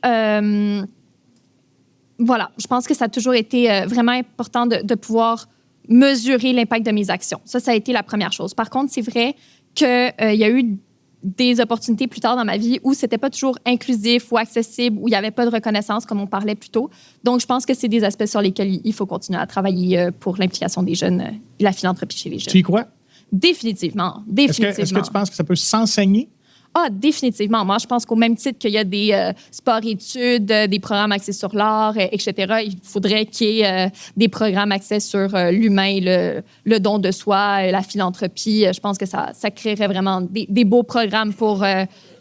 voilà, je pense que ça a toujours été vraiment important de pouvoir mesurer l'impact de mes actions. Ça a été la première chose. Par contre, c'est vrai qu'il y a eu des opportunités plus tard dans ma vie où c'était pas toujours inclusif ou accessible, où il n'y avait pas de reconnaissance, comme on parlait plus tôt. Donc, je pense que c'est des aspects sur lesquels il faut continuer à travailler pour l'implication des jeunes et la philanthropie chez les jeunes. Tu y crois? Définitivement. Est-ce que tu penses que ça peut s'enseigner? Ah, définitivement. Moi, je pense qu'au même titre qu'il y a des sports-études, des programmes axés sur l'art, etc., il faudrait qu'il y ait des programmes axés sur l'humain, le don de soi, la philanthropie. Je pense que ça créerait vraiment des beaux programmes pour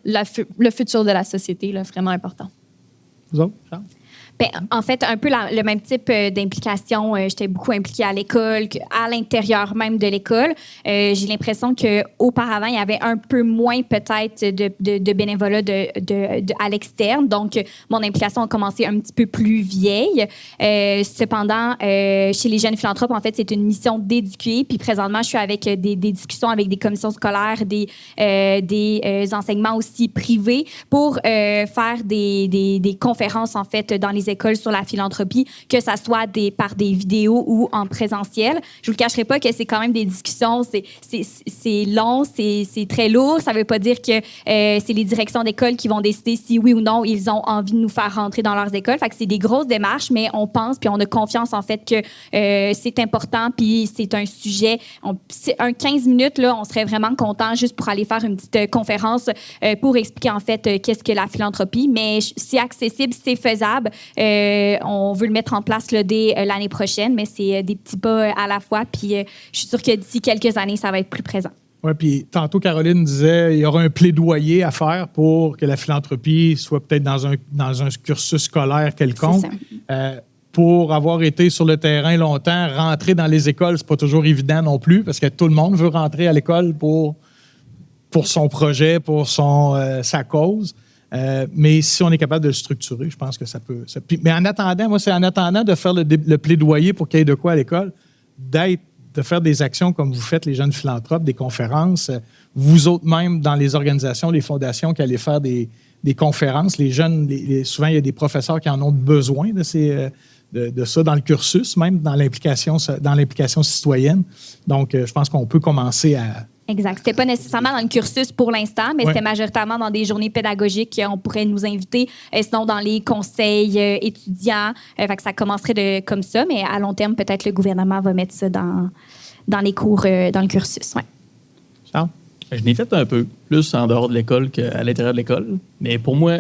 le futur de la société, là, vraiment important. Vous autres, Charles? Ben, en fait, un peu le même type d'implication. J'étais beaucoup impliquée à l'école, à l'intérieur même de l'école. J'ai l'impression qu'auparavant, il y avait un peu moins peut-être de bénévolat à l'externe. Donc, mon implication a commencé un petit peu plus vieille. Cependant, chez les jeunes philanthropes, en fait, c'est une mission d'éduquer. Puis présentement, je suis avec des discussions avec des commissions scolaires, des enseignements aussi privés pour faire des conférences, en fait, dans les écoles sur la philanthropie, que ça soit par des vidéos ou en présentiel. Je vous le cacherai pas que c'est quand même des discussions, c'est long, c'est très lourd. Ça veut pas dire que c'est les directions d'école qui vont décider si oui ou non ils ont envie de nous faire rentrer dans leurs écoles. Fait que c'est des grosses démarches, mais on pense puis on a confiance en fait que c'est important puis c'est un sujet. Un 15 minutes, là, on serait vraiment content juste pour aller faire une petite conférence pour expliquer en fait qu'est-ce que la philanthropie, mais c'est accessible, c'est faisable. On veut le mettre en place là, dès l'année prochaine, mais c'est des petits pas à la fois. Puis je suis sûre que d'ici quelques années, ça va être plus présent. Oui, puis tantôt, Caroline disait qu'il y aura un plaidoyer à faire pour que la philanthropie soit peut-être dans un cursus scolaire quelconque. Pour avoir été sur le terrain longtemps, rentrer dans les écoles, c'est pas toujours évident non plus, parce que tout le monde veut rentrer à l'école pour son projet, pour sa cause. Mais si on est capable de le structurer, je pense que ça peut... Mais en attendant, moi, c'est en attendant de faire le plaidoyer pour qu'il y ait de quoi à l'école, de faire des actions comme vous faites, les jeunes philanthropes, des conférences, vous autres même dans les organisations, les fondations qui allez faire des conférences. Les jeunes, souvent, il y a des professeurs qui en ont besoin de ça dans le cursus, même dans l'implication citoyenne. Donc, je pense qu'on peut commencer à... Exact. C'était pas nécessairement dans le cursus pour l'instant, mais c'était majoritairement dans des journées pédagogiques. On pourrait nous inviter, sinon dans les conseils étudiants. Fait que ça commencerait comme ça, mais à long terme, peut-être le gouvernement va mettre ça dans les cours, dans le cursus. Ouais. Charles? Je l'ai fait un peu, plus en dehors de l'école qu'à l'intérieur de l'école. Mais pour moi,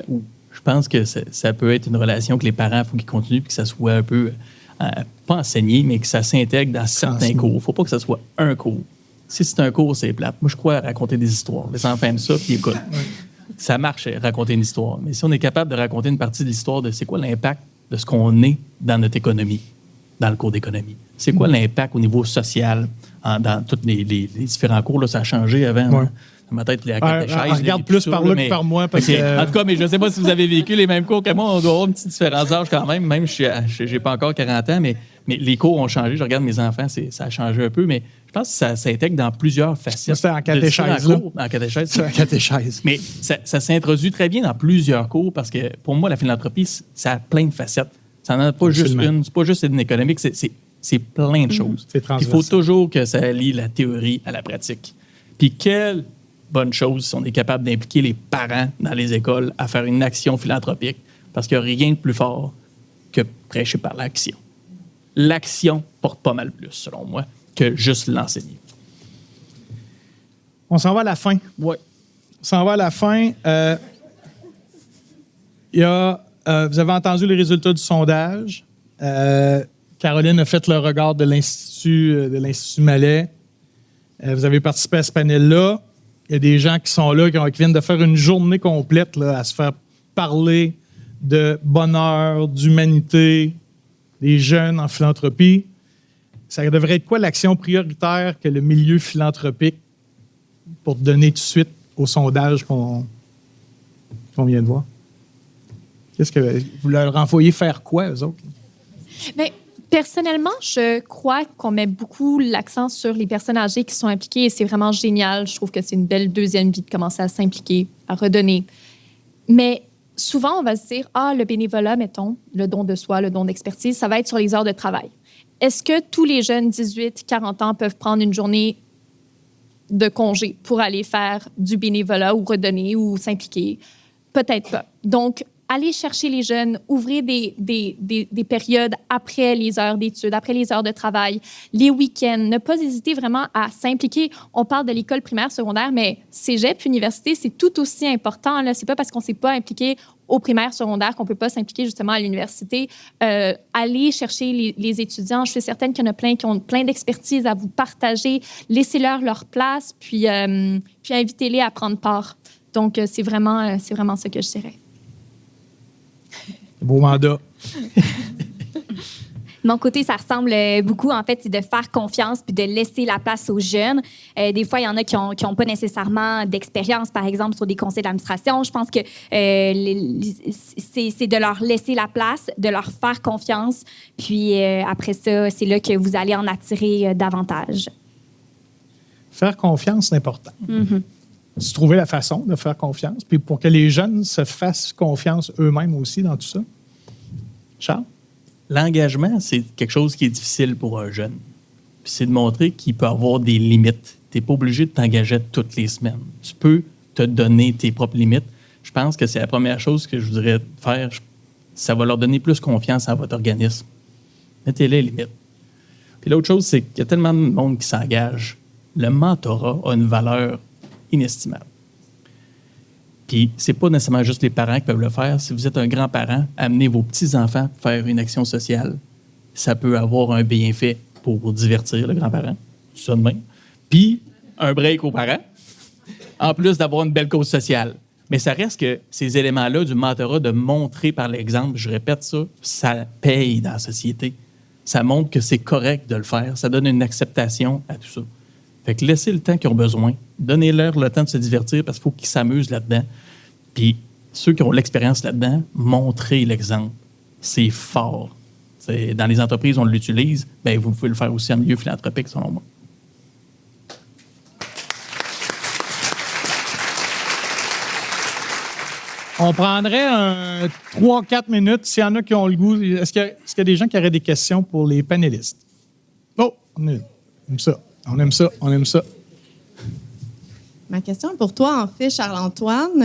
je pense que ça peut être une relation que les parents, il faut qu'ils continuent et que ça soit un peu, pas enseigné, mais que ça s'intègre dans certains cours. Il ne faut pas que ça soit un cours. Si c'est un cours, c'est plate. Moi, je crois à raconter des histoires. Les enfants aiment ça, puis écoute. Ça marche, raconter une histoire. Mais si on est capable de raconter une partie de l'histoire de c'est quoi l'impact de ce qu'on est dans notre économie, dans le cours d'économie, c'est quoi l'impact au niveau social dans tous les différents cours, là, ça a changé avant. Ouais. Dans ma tête, les catéchèses. Regarde plus par là que par moi. Parce que... En tout cas, mais je ne sais pas si vous avez vécu les mêmes cours que moi. On doit avoir une petite différence d'âge quand même. Même je n'ai pas encore 40 ans, mais les cours ont changé. Je regarde mes enfants, ça a changé un peu, mais je pense que ça s'intègre dans plusieurs facettes. C'était en catéchèse. En catéchèse. C'est en catéchèse. Mais ça s'introduit très bien dans plusieurs cours parce que pour moi, la philanthropie, ça a plein de facettes. Ça n'en a pas juste une. C'est pas juste une économique, c'est plein de choses. Il faut toujours que ça allie la théorie à la pratique. Puis quelle bonne chose si on est capable d'impliquer les parents dans les écoles à faire une action philanthropique parce qu'il n'y a rien de plus fort que prêcher par l'action. L'action porte pas mal plus, selon moi, que juste l'enseigner. On s'en va à la fin. Oui. On s'en va à la fin. Vous avez entendu les résultats du sondage. Caroline a fait le regard de l'Institut Malais. Vous avez participé à ce panel-là. Il y a des gens qui sont là, qui viennent de faire une journée complète là, à se faire parler de bonheur, d'humanité, des jeunes en philanthropie. Ça devrait être quoi l'action prioritaire que le milieu philanthropique, pour te donner tout de suite au sondage qu'on vient de voir? Qu'est-ce que vous leur envoyez faire quoi, eux autres? Bien, personnellement, je crois qu'on met beaucoup l'accent sur les personnes âgées qui sont impliquées et c'est vraiment génial. Je trouve que c'est une belle deuxième vie de commencer à s'impliquer, à redonner. Mais souvent, on va se dire, le bénévolat, mettons, le don de soi, le don d'expertise, ça va être sur les heures de travail. Est-ce que tous les jeunes 18-40 ans peuvent prendre une journée de congé pour aller faire du bénévolat ou redonner ou s'impliquer? Peut-être pas. Donc, aller chercher les jeunes, ouvrir des périodes après les heures d'études, après les heures de travail, les week-ends, ne pas hésiter vraiment à s'impliquer. On parle de l'école primaire, secondaire, mais cégep, université, c'est tout aussi important. Ce n'est pas parce qu'on ne s'est pas impliqué au primaire, secondaire qu'on ne peut pas s'impliquer justement à l'université. Aller chercher les étudiants. Je suis certaine qu'il y en a plein qui ont plein d'expertise à vous partager. Laissez-leur leur place, puis invitez-les à prendre part. Donc, c'est vraiment ce que je dirais. Beau mandat. De mon côté, ça ressemble beaucoup, en fait, c'est de faire confiance puis de laisser la place aux jeunes. Des fois, il y en a qui ont pas nécessairement d'expérience, par exemple, sur des conseils d'administration. Je pense que c'est de leur laisser la place, de leur faire confiance. Puis après ça, c'est là que vous allez en attirer davantage. Faire confiance, c'est important. Mm-hmm. Se trouver la façon de faire confiance, puis pour que les jeunes se fassent confiance eux-mêmes aussi dans tout ça. Charles? L'engagement, c'est quelque chose qui est difficile pour un jeune. Puis c'est de montrer qu'il peut avoir des limites. Tu n'es pas obligé de t'engager toutes les semaines. Tu peux te donner tes propres limites. Je pense que c'est la première chose que je voudrais faire. Ça va leur donner plus confiance à votre organisme. Mettez les limites. Puis l'autre chose, c'est qu'il y a tellement de monde qui s'engage. Le mentorat a une valeur inestimable. Puis, c'est pas nécessairement juste les parents qui peuvent le faire. Si vous êtes un grand-parent, amenez vos petits-enfants faire une action sociale. Ça peut avoir un bienfait pour divertir le grand-parent. C'est ça de même. Puis, un break aux parents, en plus d'avoir une belle cause sociale. Mais ça reste que ces éléments-là du mentorat, de montrer par l'exemple, je répète ça, ça paye dans la société. Ça montre que c'est correct de le faire. Ça donne une acceptation à tout ça. Fait que laissez le temps qu'ils ont besoin. Donnez-leur le temps de se divertir parce qu'il faut qu'ils s'amusent là-dedans. Puis, ceux qui ont l'expérience là-dedans, montrez l'exemple. C'est fort. Dans les entreprises, on l'utilise. Bien, vous pouvez le faire aussi en milieu philanthropique, selon moi. On prendrait 3-4 minutes s'il y en a qui ont le goût. Est-ce qu'il y a des gens qui auraient des questions pour les panélistes? Oh, on aime ça. On aime ça, on aime ça. Ma question pour toi, en fait, Charles-Antoine,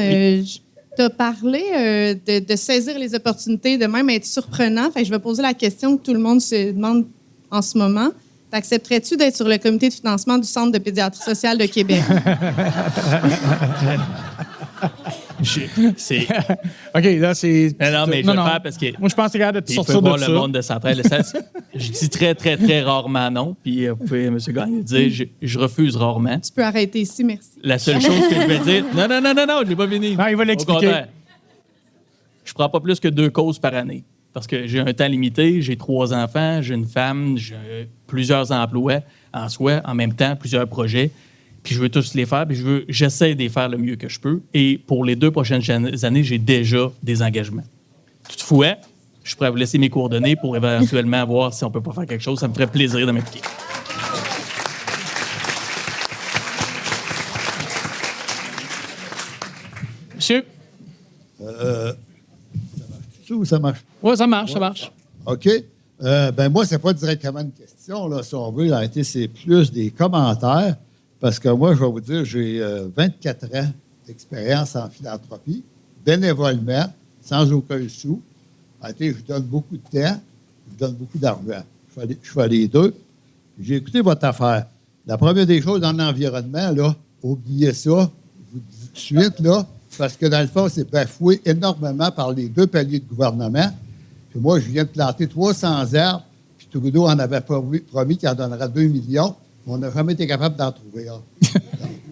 tu as parlé de saisir les opportunités, de même être surprenant. Fait que je vais poser la question que tout le monde se demande en ce moment. T'accepterais-tu d'être sur le comité de financement du Centre de pédiatrie sociale de Québec? OK, là, c'est... Non, mais je vais le faire parce que... Moi, je pense que c'est capable de te sortir de voir ça. le monde de Centraide. Je dis très, très, très rarement non. Puis vous pouvez, M. Gagné, dire je refuse rarement. Tu peux arrêter ici, merci. La seule chose que je vais dire... Non, je n'ai pas fini. Non, il va l'expliquer. Je ne prends pas plus que 2 causes par année. Parce que j'ai un temps limité, j'ai 3 enfants, j'ai une femme, j'ai plusieurs emplois en soi, en même temps, plusieurs projets. Puis je veux tous les faire, puis j'essaie de les faire le mieux que je peux. Et pour les 2 prochaines années, j'ai déjà des engagements. Toutefois, je suis prêt à vous laisser mes coordonnées pour éventuellement voir si on peut pas faire quelque chose. Ça me ferait plaisir de m'impliquer. Monsieur? Ça marche? Oui, ça marche, ça marche. OK. Moi, c'est pas directement une question, là, si on veut. En réalité, c'est plus des commentaires. Parce que moi, je vais vous dire, j'ai 24 ans d'expérience en philanthropie, bénévolement, sans aucun sou. En réalité, je donne beaucoup de temps, je donne beaucoup d'argent. Je fais les deux. J'ai écouté votre affaire. La première des choses dans l'environnement, là, oubliez ça, je vous dis tout de suite, là, parce que dans le fond, c'est bafoué énormément par les 2 paliers de gouvernement. Puis moi, je viens de planter 300 arbres, puis Trudeau en avait promis qu'il en donnera 2 millions. On n'a jamais été capable d'en trouver un.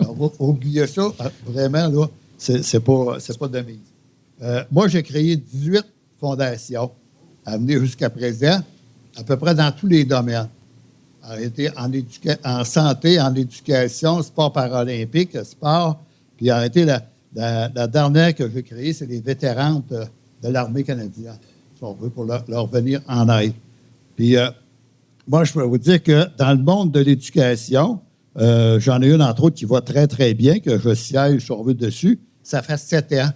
Donc, oubliez ça, vraiment, là, c'est pas de mise. Moi, j'ai créé 18 fondations, amenées jusqu'à présent, à peu près dans tous les domaines. Elle a été en santé, en éducation, sport paralympique, sport. Puis elle a été la dernière que j'ai créée, c'est les vétérans de l'armée canadienne, si on veut, pour leur venir en aide. Puis moi, je peux vous dire que dans le monde de l'éducation, j'en ai une, entre autres, qui va très, très bien, que je siège, si on veut, dessus. Ça fait 7 ans.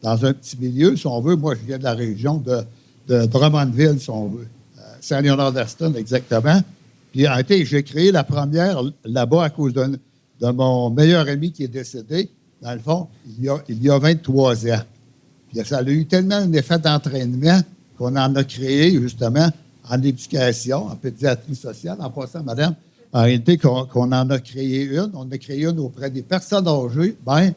Dans un petit milieu, si on veut. Moi, je viens de la région de Drummondville, si on veut. Saint-Léonard-d'Aston, exactement. Puis, en été, j'ai créé la première là-bas à cause de mon meilleur ami qui est décédé, dans le fond, il y a 23 ans. Puis, ça a eu tellement un effet d'entraînement qu'on en a créé, justement, en éducation, en pédiatrie sociale. En passant, madame, en réalité, qu'on en a créé une. On a créé une auprès des personnes âgées, bien.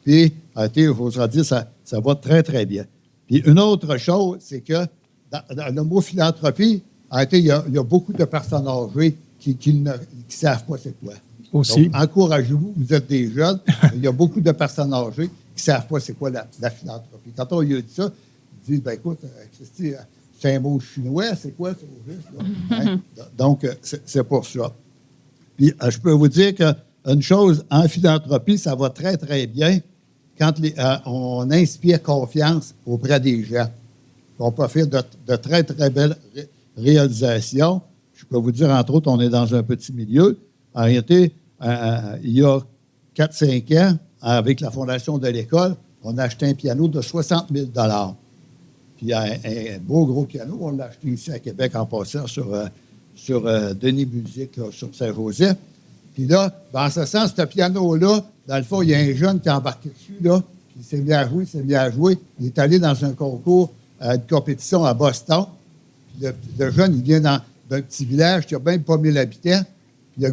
Puis, en réalité, il faudra dire, ça va très, très bien. Puis, une autre chose, c'est que dans le mot philanthropie, en réalité, il y a beaucoup de personnes âgées qui ne savent pas c'est quoi. Aussi. Donc, encouragez-vous, vous êtes des jeunes. Il y a beaucoup de personnes âgées qui ne savent pas c'est quoi la philanthropie. Quand on lui a dit ça, ils disent, bien, écoute, Christy, c'est un mot chinois, c'est quoi, c'est au juste, là? Hein? Donc, c'est pour ça. Puis, je peux vous dire qu'une chose, en philanthropie, ça va très, très bien quand on inspire confiance auprès des gens. On peut faire de très, très belles réalisations. Je peux vous dire, entre autres, on est dans un petit milieu. En réalité, il y a 4-5 ans, avec la fondation de l'école, on a acheté un piano de 60 000 $. Puis un beau gros piano, on l'a acheté ici à Québec en passant sur Denis Musique, là, sur Saint-Joseph. Puis là, dans ce sens, ce piano-là, dans le fond, il y a un jeune qui a embarqué dessus, là, puis il s'est mis à jouer. Il est allé dans un concours, une compétition à Boston. Puis le jeune, il vient d'un petit village qui a même pas 1000 habitants. Puis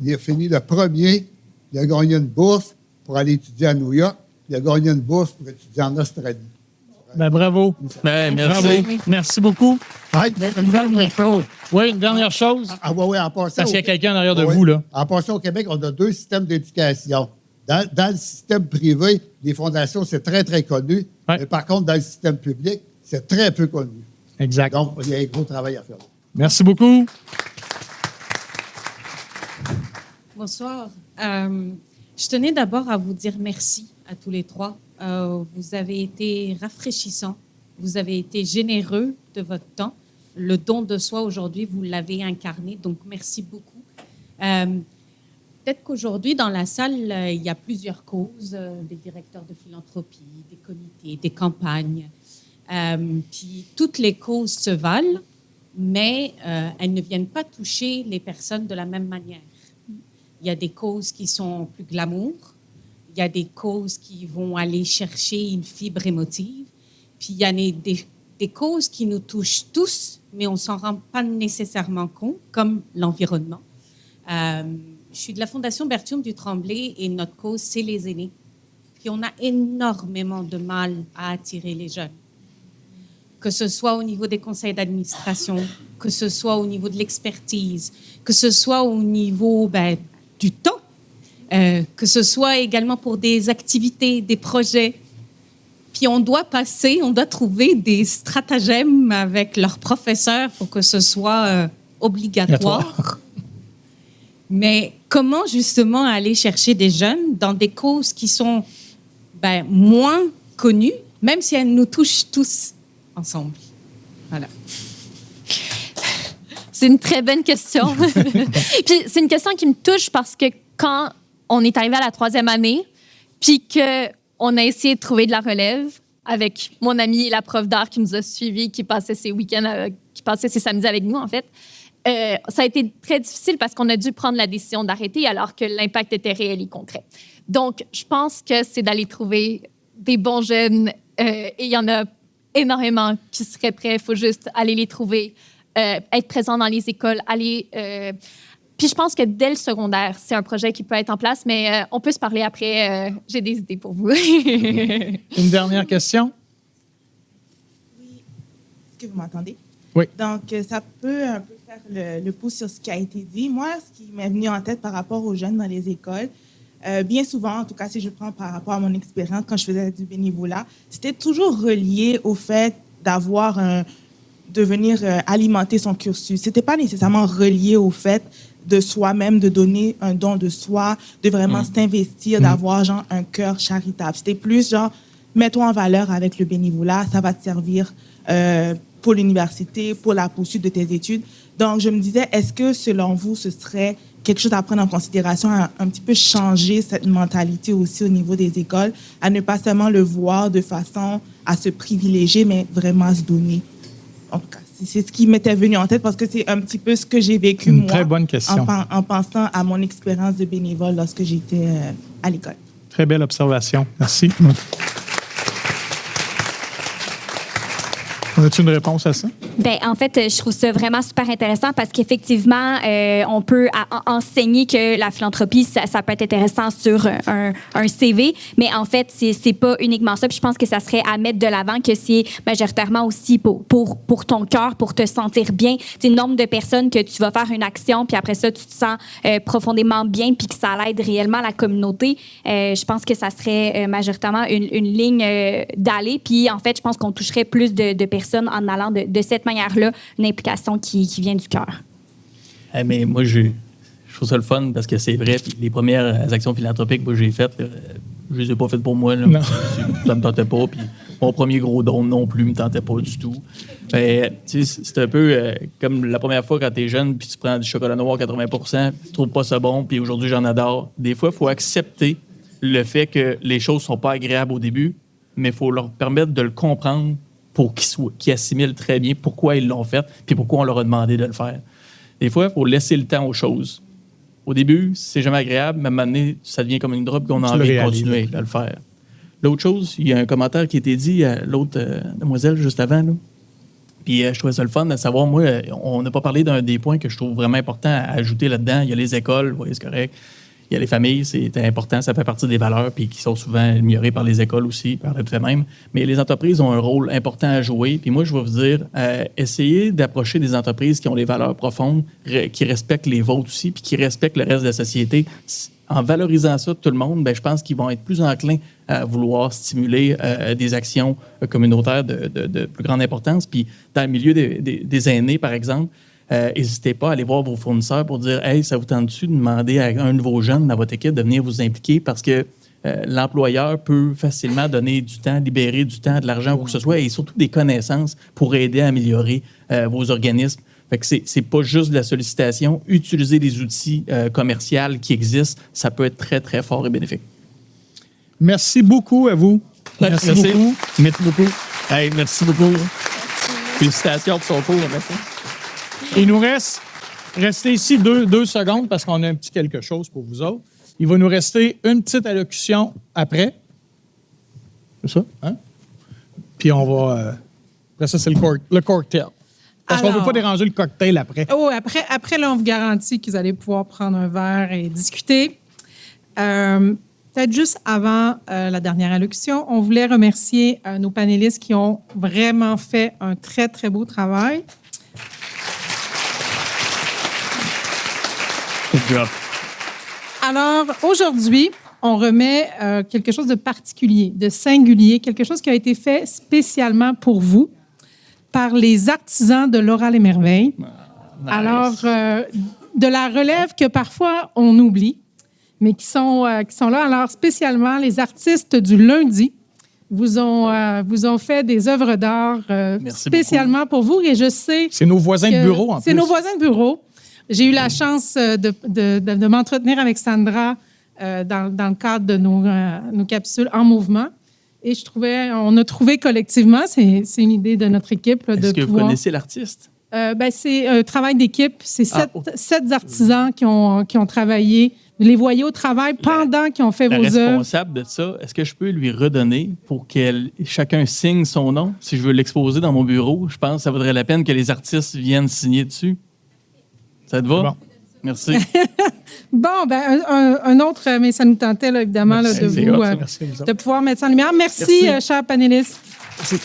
il a fini le premier. Il a gagné une bourse pour aller étudier à New York. Puis il a gagné une bourse pour étudier en Australie. Ben, bravo. Ben, Bravo. merci. Merci beaucoup. Ouais. Oui, une dernière chose. Oui, en passant. Parce qu'il y a quelqu'un derrière de Oui. vous, là. En passant au Québec, on a 2 systèmes d'éducation. Dans le système privé, les fondations, c'est très, très connu. Ouais. Mais par contre, dans le système public, c'est très peu connu. Exact. Donc, il y a un gros travail à faire. Merci beaucoup. Bonsoir. Je tenais d'abord à vous dire merci à tous les 3. Vous avez été rafraîchissants, vous avez été généreux de votre temps. Le don de soi aujourd'hui, vous l'avez incarné, donc merci beaucoup. Peut-être qu'aujourd'hui, dans la salle, il y a plusieurs causes, des directeurs de philanthropie, des comités, des campagnes. Puis toutes les causes se valent, mais elles ne viennent pas toucher les personnes de la même manière. Il y a des causes qui sont plus glamour, il y a des causes qui vont aller chercher une fibre émotive, puis il y a des causes qui nous touchent tous, mais on ne s'en rend pas nécessairement compte, comme l'environnement. Je suis de la Fondation Berthiaume du Tremblay et notre cause, c'est les aînés. Puis on a énormément de mal à attirer les jeunes. Que ce soit au niveau des conseils d'administration, que ce soit au niveau de l'expertise, que ce soit au niveau du temps, que ce soit également pour des activités, des projets. Puis on doit trouver des stratagèmes avec leurs professeurs pour que ce soit obligatoire. Mais comment justement aller chercher des jeunes dans des causes qui sont moins connues, même si elles nous touchent tous ensemble? Voilà. C'est une très bonne question. Puis c'est une question qui me touche parce que quand on est arrivé à la 3e année, puis qu'on a essayé de trouver de la relève avec mon amie, la prof d'art qui nous a suivis, qui passait ses week-ends, qui passait ses samedis avec nous, en fait, ça a été très difficile parce qu'on a dû prendre la décision d'arrêter alors que l'impact était réel et concret. Donc, je pense que c'est d'aller trouver des bons jeunes et il y en a énormément qui seraient prêts. Il faut juste aller les trouver, être présent dans les écoles, aller... Puis je pense que dès le secondaire, c'est un projet qui peut être en place, mais on peut se parler après. J'ai des idées pour vous. Une dernière question? Oui. Est-ce que vous m'entendez? Oui. Donc, ça peut un peu faire le pouce sur ce qui a été dit. Moi, ce qui m'est venu en tête par rapport aux jeunes dans les écoles, bien souvent, en tout cas, si je prends par rapport à mon expérience quand je faisais du bénévolat, c'était toujours relié au fait de venir alimenter son cursus. C'était pas nécessairement relié au fait de soi-même, de donner un don de soi, de vraiment s'investir, d'avoir genre un cœur charitable. C'était plus genre, mets-toi en valeur avec le bénévolat, ça va te servir pour l'université, pour la poursuite de tes études. Donc, je me disais, est-ce que selon vous, ce serait quelque chose à prendre en considération, à un petit peu changer cette mentalité aussi au niveau des écoles, à ne pas seulement le voir de façon à se privilégier, mais vraiment à se donner? En tout cas, c'est ce qui m'était venu en tête parce que c'est un petit peu ce que j'ai vécu, moi, très bonne question. en pensant à mon expérience de bénévole lorsque j'étais à l'école. Très belle observation. Merci. As-tu une réponse à ça? Bien, en fait, je trouve ça vraiment super intéressant parce qu'effectivement, on peut enseigner que la philanthropie, ça peut être intéressant sur un CV, mais en fait, c'est pas uniquement ça. Puis je pense que ça serait à mettre de l'avant que c'est majoritairement aussi pour ton cœur, pour te sentir bien. C'est le nombre de personnes que tu vas faire une action, puis après ça, tu te sens profondément bien, puis que ça aide réellement la communauté. Je pense que ça serait majoritairement une ligne d'aller. Puis en fait, je pense qu'on toucherait plus de personnes en allant de cette manière-là, une implication qui vient du cœur. Mais moi, je trouve ça le fun parce que c'est vrai. Puis les premières actions philanthropiques que j'ai faites, je les ai pas faites pour moi. Là. Non. Ça me tentait pas. Puis mon premier gros don non plus me tentait pas du tout. C'est un peu comme la première fois quand tu es jeune puis tu prends du chocolat noir 80%, tu trouves pas ça bon, puis aujourd'hui, j'en adore. Des fois, il faut accepter le fait que les choses sont pas agréables au début, mais il faut leur permettre de le comprendre pour qu'ils assimilent très bien pourquoi ils l'ont fait puis pourquoi on leur a demandé de le faire. Des fois, il faut laisser le temps aux choses. Au début, c'est jamais agréable, mais à un moment donné, ça devient comme une drop qu'on a envie de continuer à le faire. L'autre chose, il y a un commentaire qui a été dit à l'autre demoiselle juste avant, là. Puis je trouvais ça le fun de savoir, moi, on n'a pas parlé d'un des points que je trouve vraiment important à ajouter là-dedans. Il y a les écoles, oui, c'est correct. Il y a les familles, c'est important, ça fait partie des valeurs, puis qui sont souvent améliorées par les écoles aussi, par le fait même. Mais les entreprises ont un rôle important à jouer. Puis moi, je vais vous dire, essayez d'approcher des entreprises qui ont des valeurs profondes, qui respectent les vôtres aussi, puis qui respectent le reste de la société. En valorisant ça, tout le monde, bien, je pense qu'ils vont être plus enclins à vouloir stimuler des actions communautaires de plus grande importance. Puis dans le milieu des aînés, par exemple, n'hésitez pas à aller voir vos fournisseurs pour dire « Hey, ça vous tente-tu de demander à un de vos jeunes dans votre équipe de venir vous impliquer? » Parce que l'employeur peut facilement donner du temps, libérer du temps, de l'argent, ou quoi que ce soit, et surtout des connaissances pour aider à améliorer vos organismes. Fait que c'est pas juste de la sollicitation. Utiliser des outils commerciaux qui existent, ça peut être très, très fort et bénéfique. Merci beaucoup à vous. Merci beaucoup. Merci beaucoup. Hey, merci beaucoup. Félicitations pour son cours. Merci. Il nous reste, restez ici 2 secondes parce qu'on a un petit quelque chose pour vous autres. Il va nous rester une petite allocution après. C'est ça? Hein? Puis on va... après ça, c'est le cocktail. Parce qu'on ne veut pas déranger le cocktail après. Oh, après là, on vous garantit que vous allez pouvoir prendre un verre et discuter. Peut-être juste avant la dernière allocution, on voulait remercier nos panélistes qui ont vraiment fait un très, très beau travail. Good job. Alors, aujourd'hui, on remet quelque chose de particulier, de singulier, quelque chose qui a été fait spécialement pour vous par les artisans de l'Oral et Merveille. Nice. Alors, de la relève que parfois on oublie, mais qui sont là. Alors, spécialement, les artistes du lundi vous ont fait des œuvres d'art spécialement pour vous. Et je sais... C'est nos voisins de bureau, en plus. C'est nos voisins de bureau. J'ai eu la chance de m'entretenir avec Sandra dans le cadre de nos capsules en mouvement. Et on a trouvé collectivement, c'est une idée de notre équipe. Est-ce que vous connaissez l'artiste? C'est un travail d'équipe. C'est 7 artisans qui ont travaillé. Vous les voyez au travail pendant qu'ils ont fait vos œuvres. Le responsable de ça, est-ce que je peux lui redonner pour que chacun signe son nom? Si je veux l'exposer dans mon bureau, je pense que ça vaudrait la peine que les artistes viennent signer dessus. Ça te va? Bon. Merci. Bon, un autre, mais ça nous tentait là, évidemment là, de pouvoir mettre ça en lumière. Merci. Chers panélistes. Merci.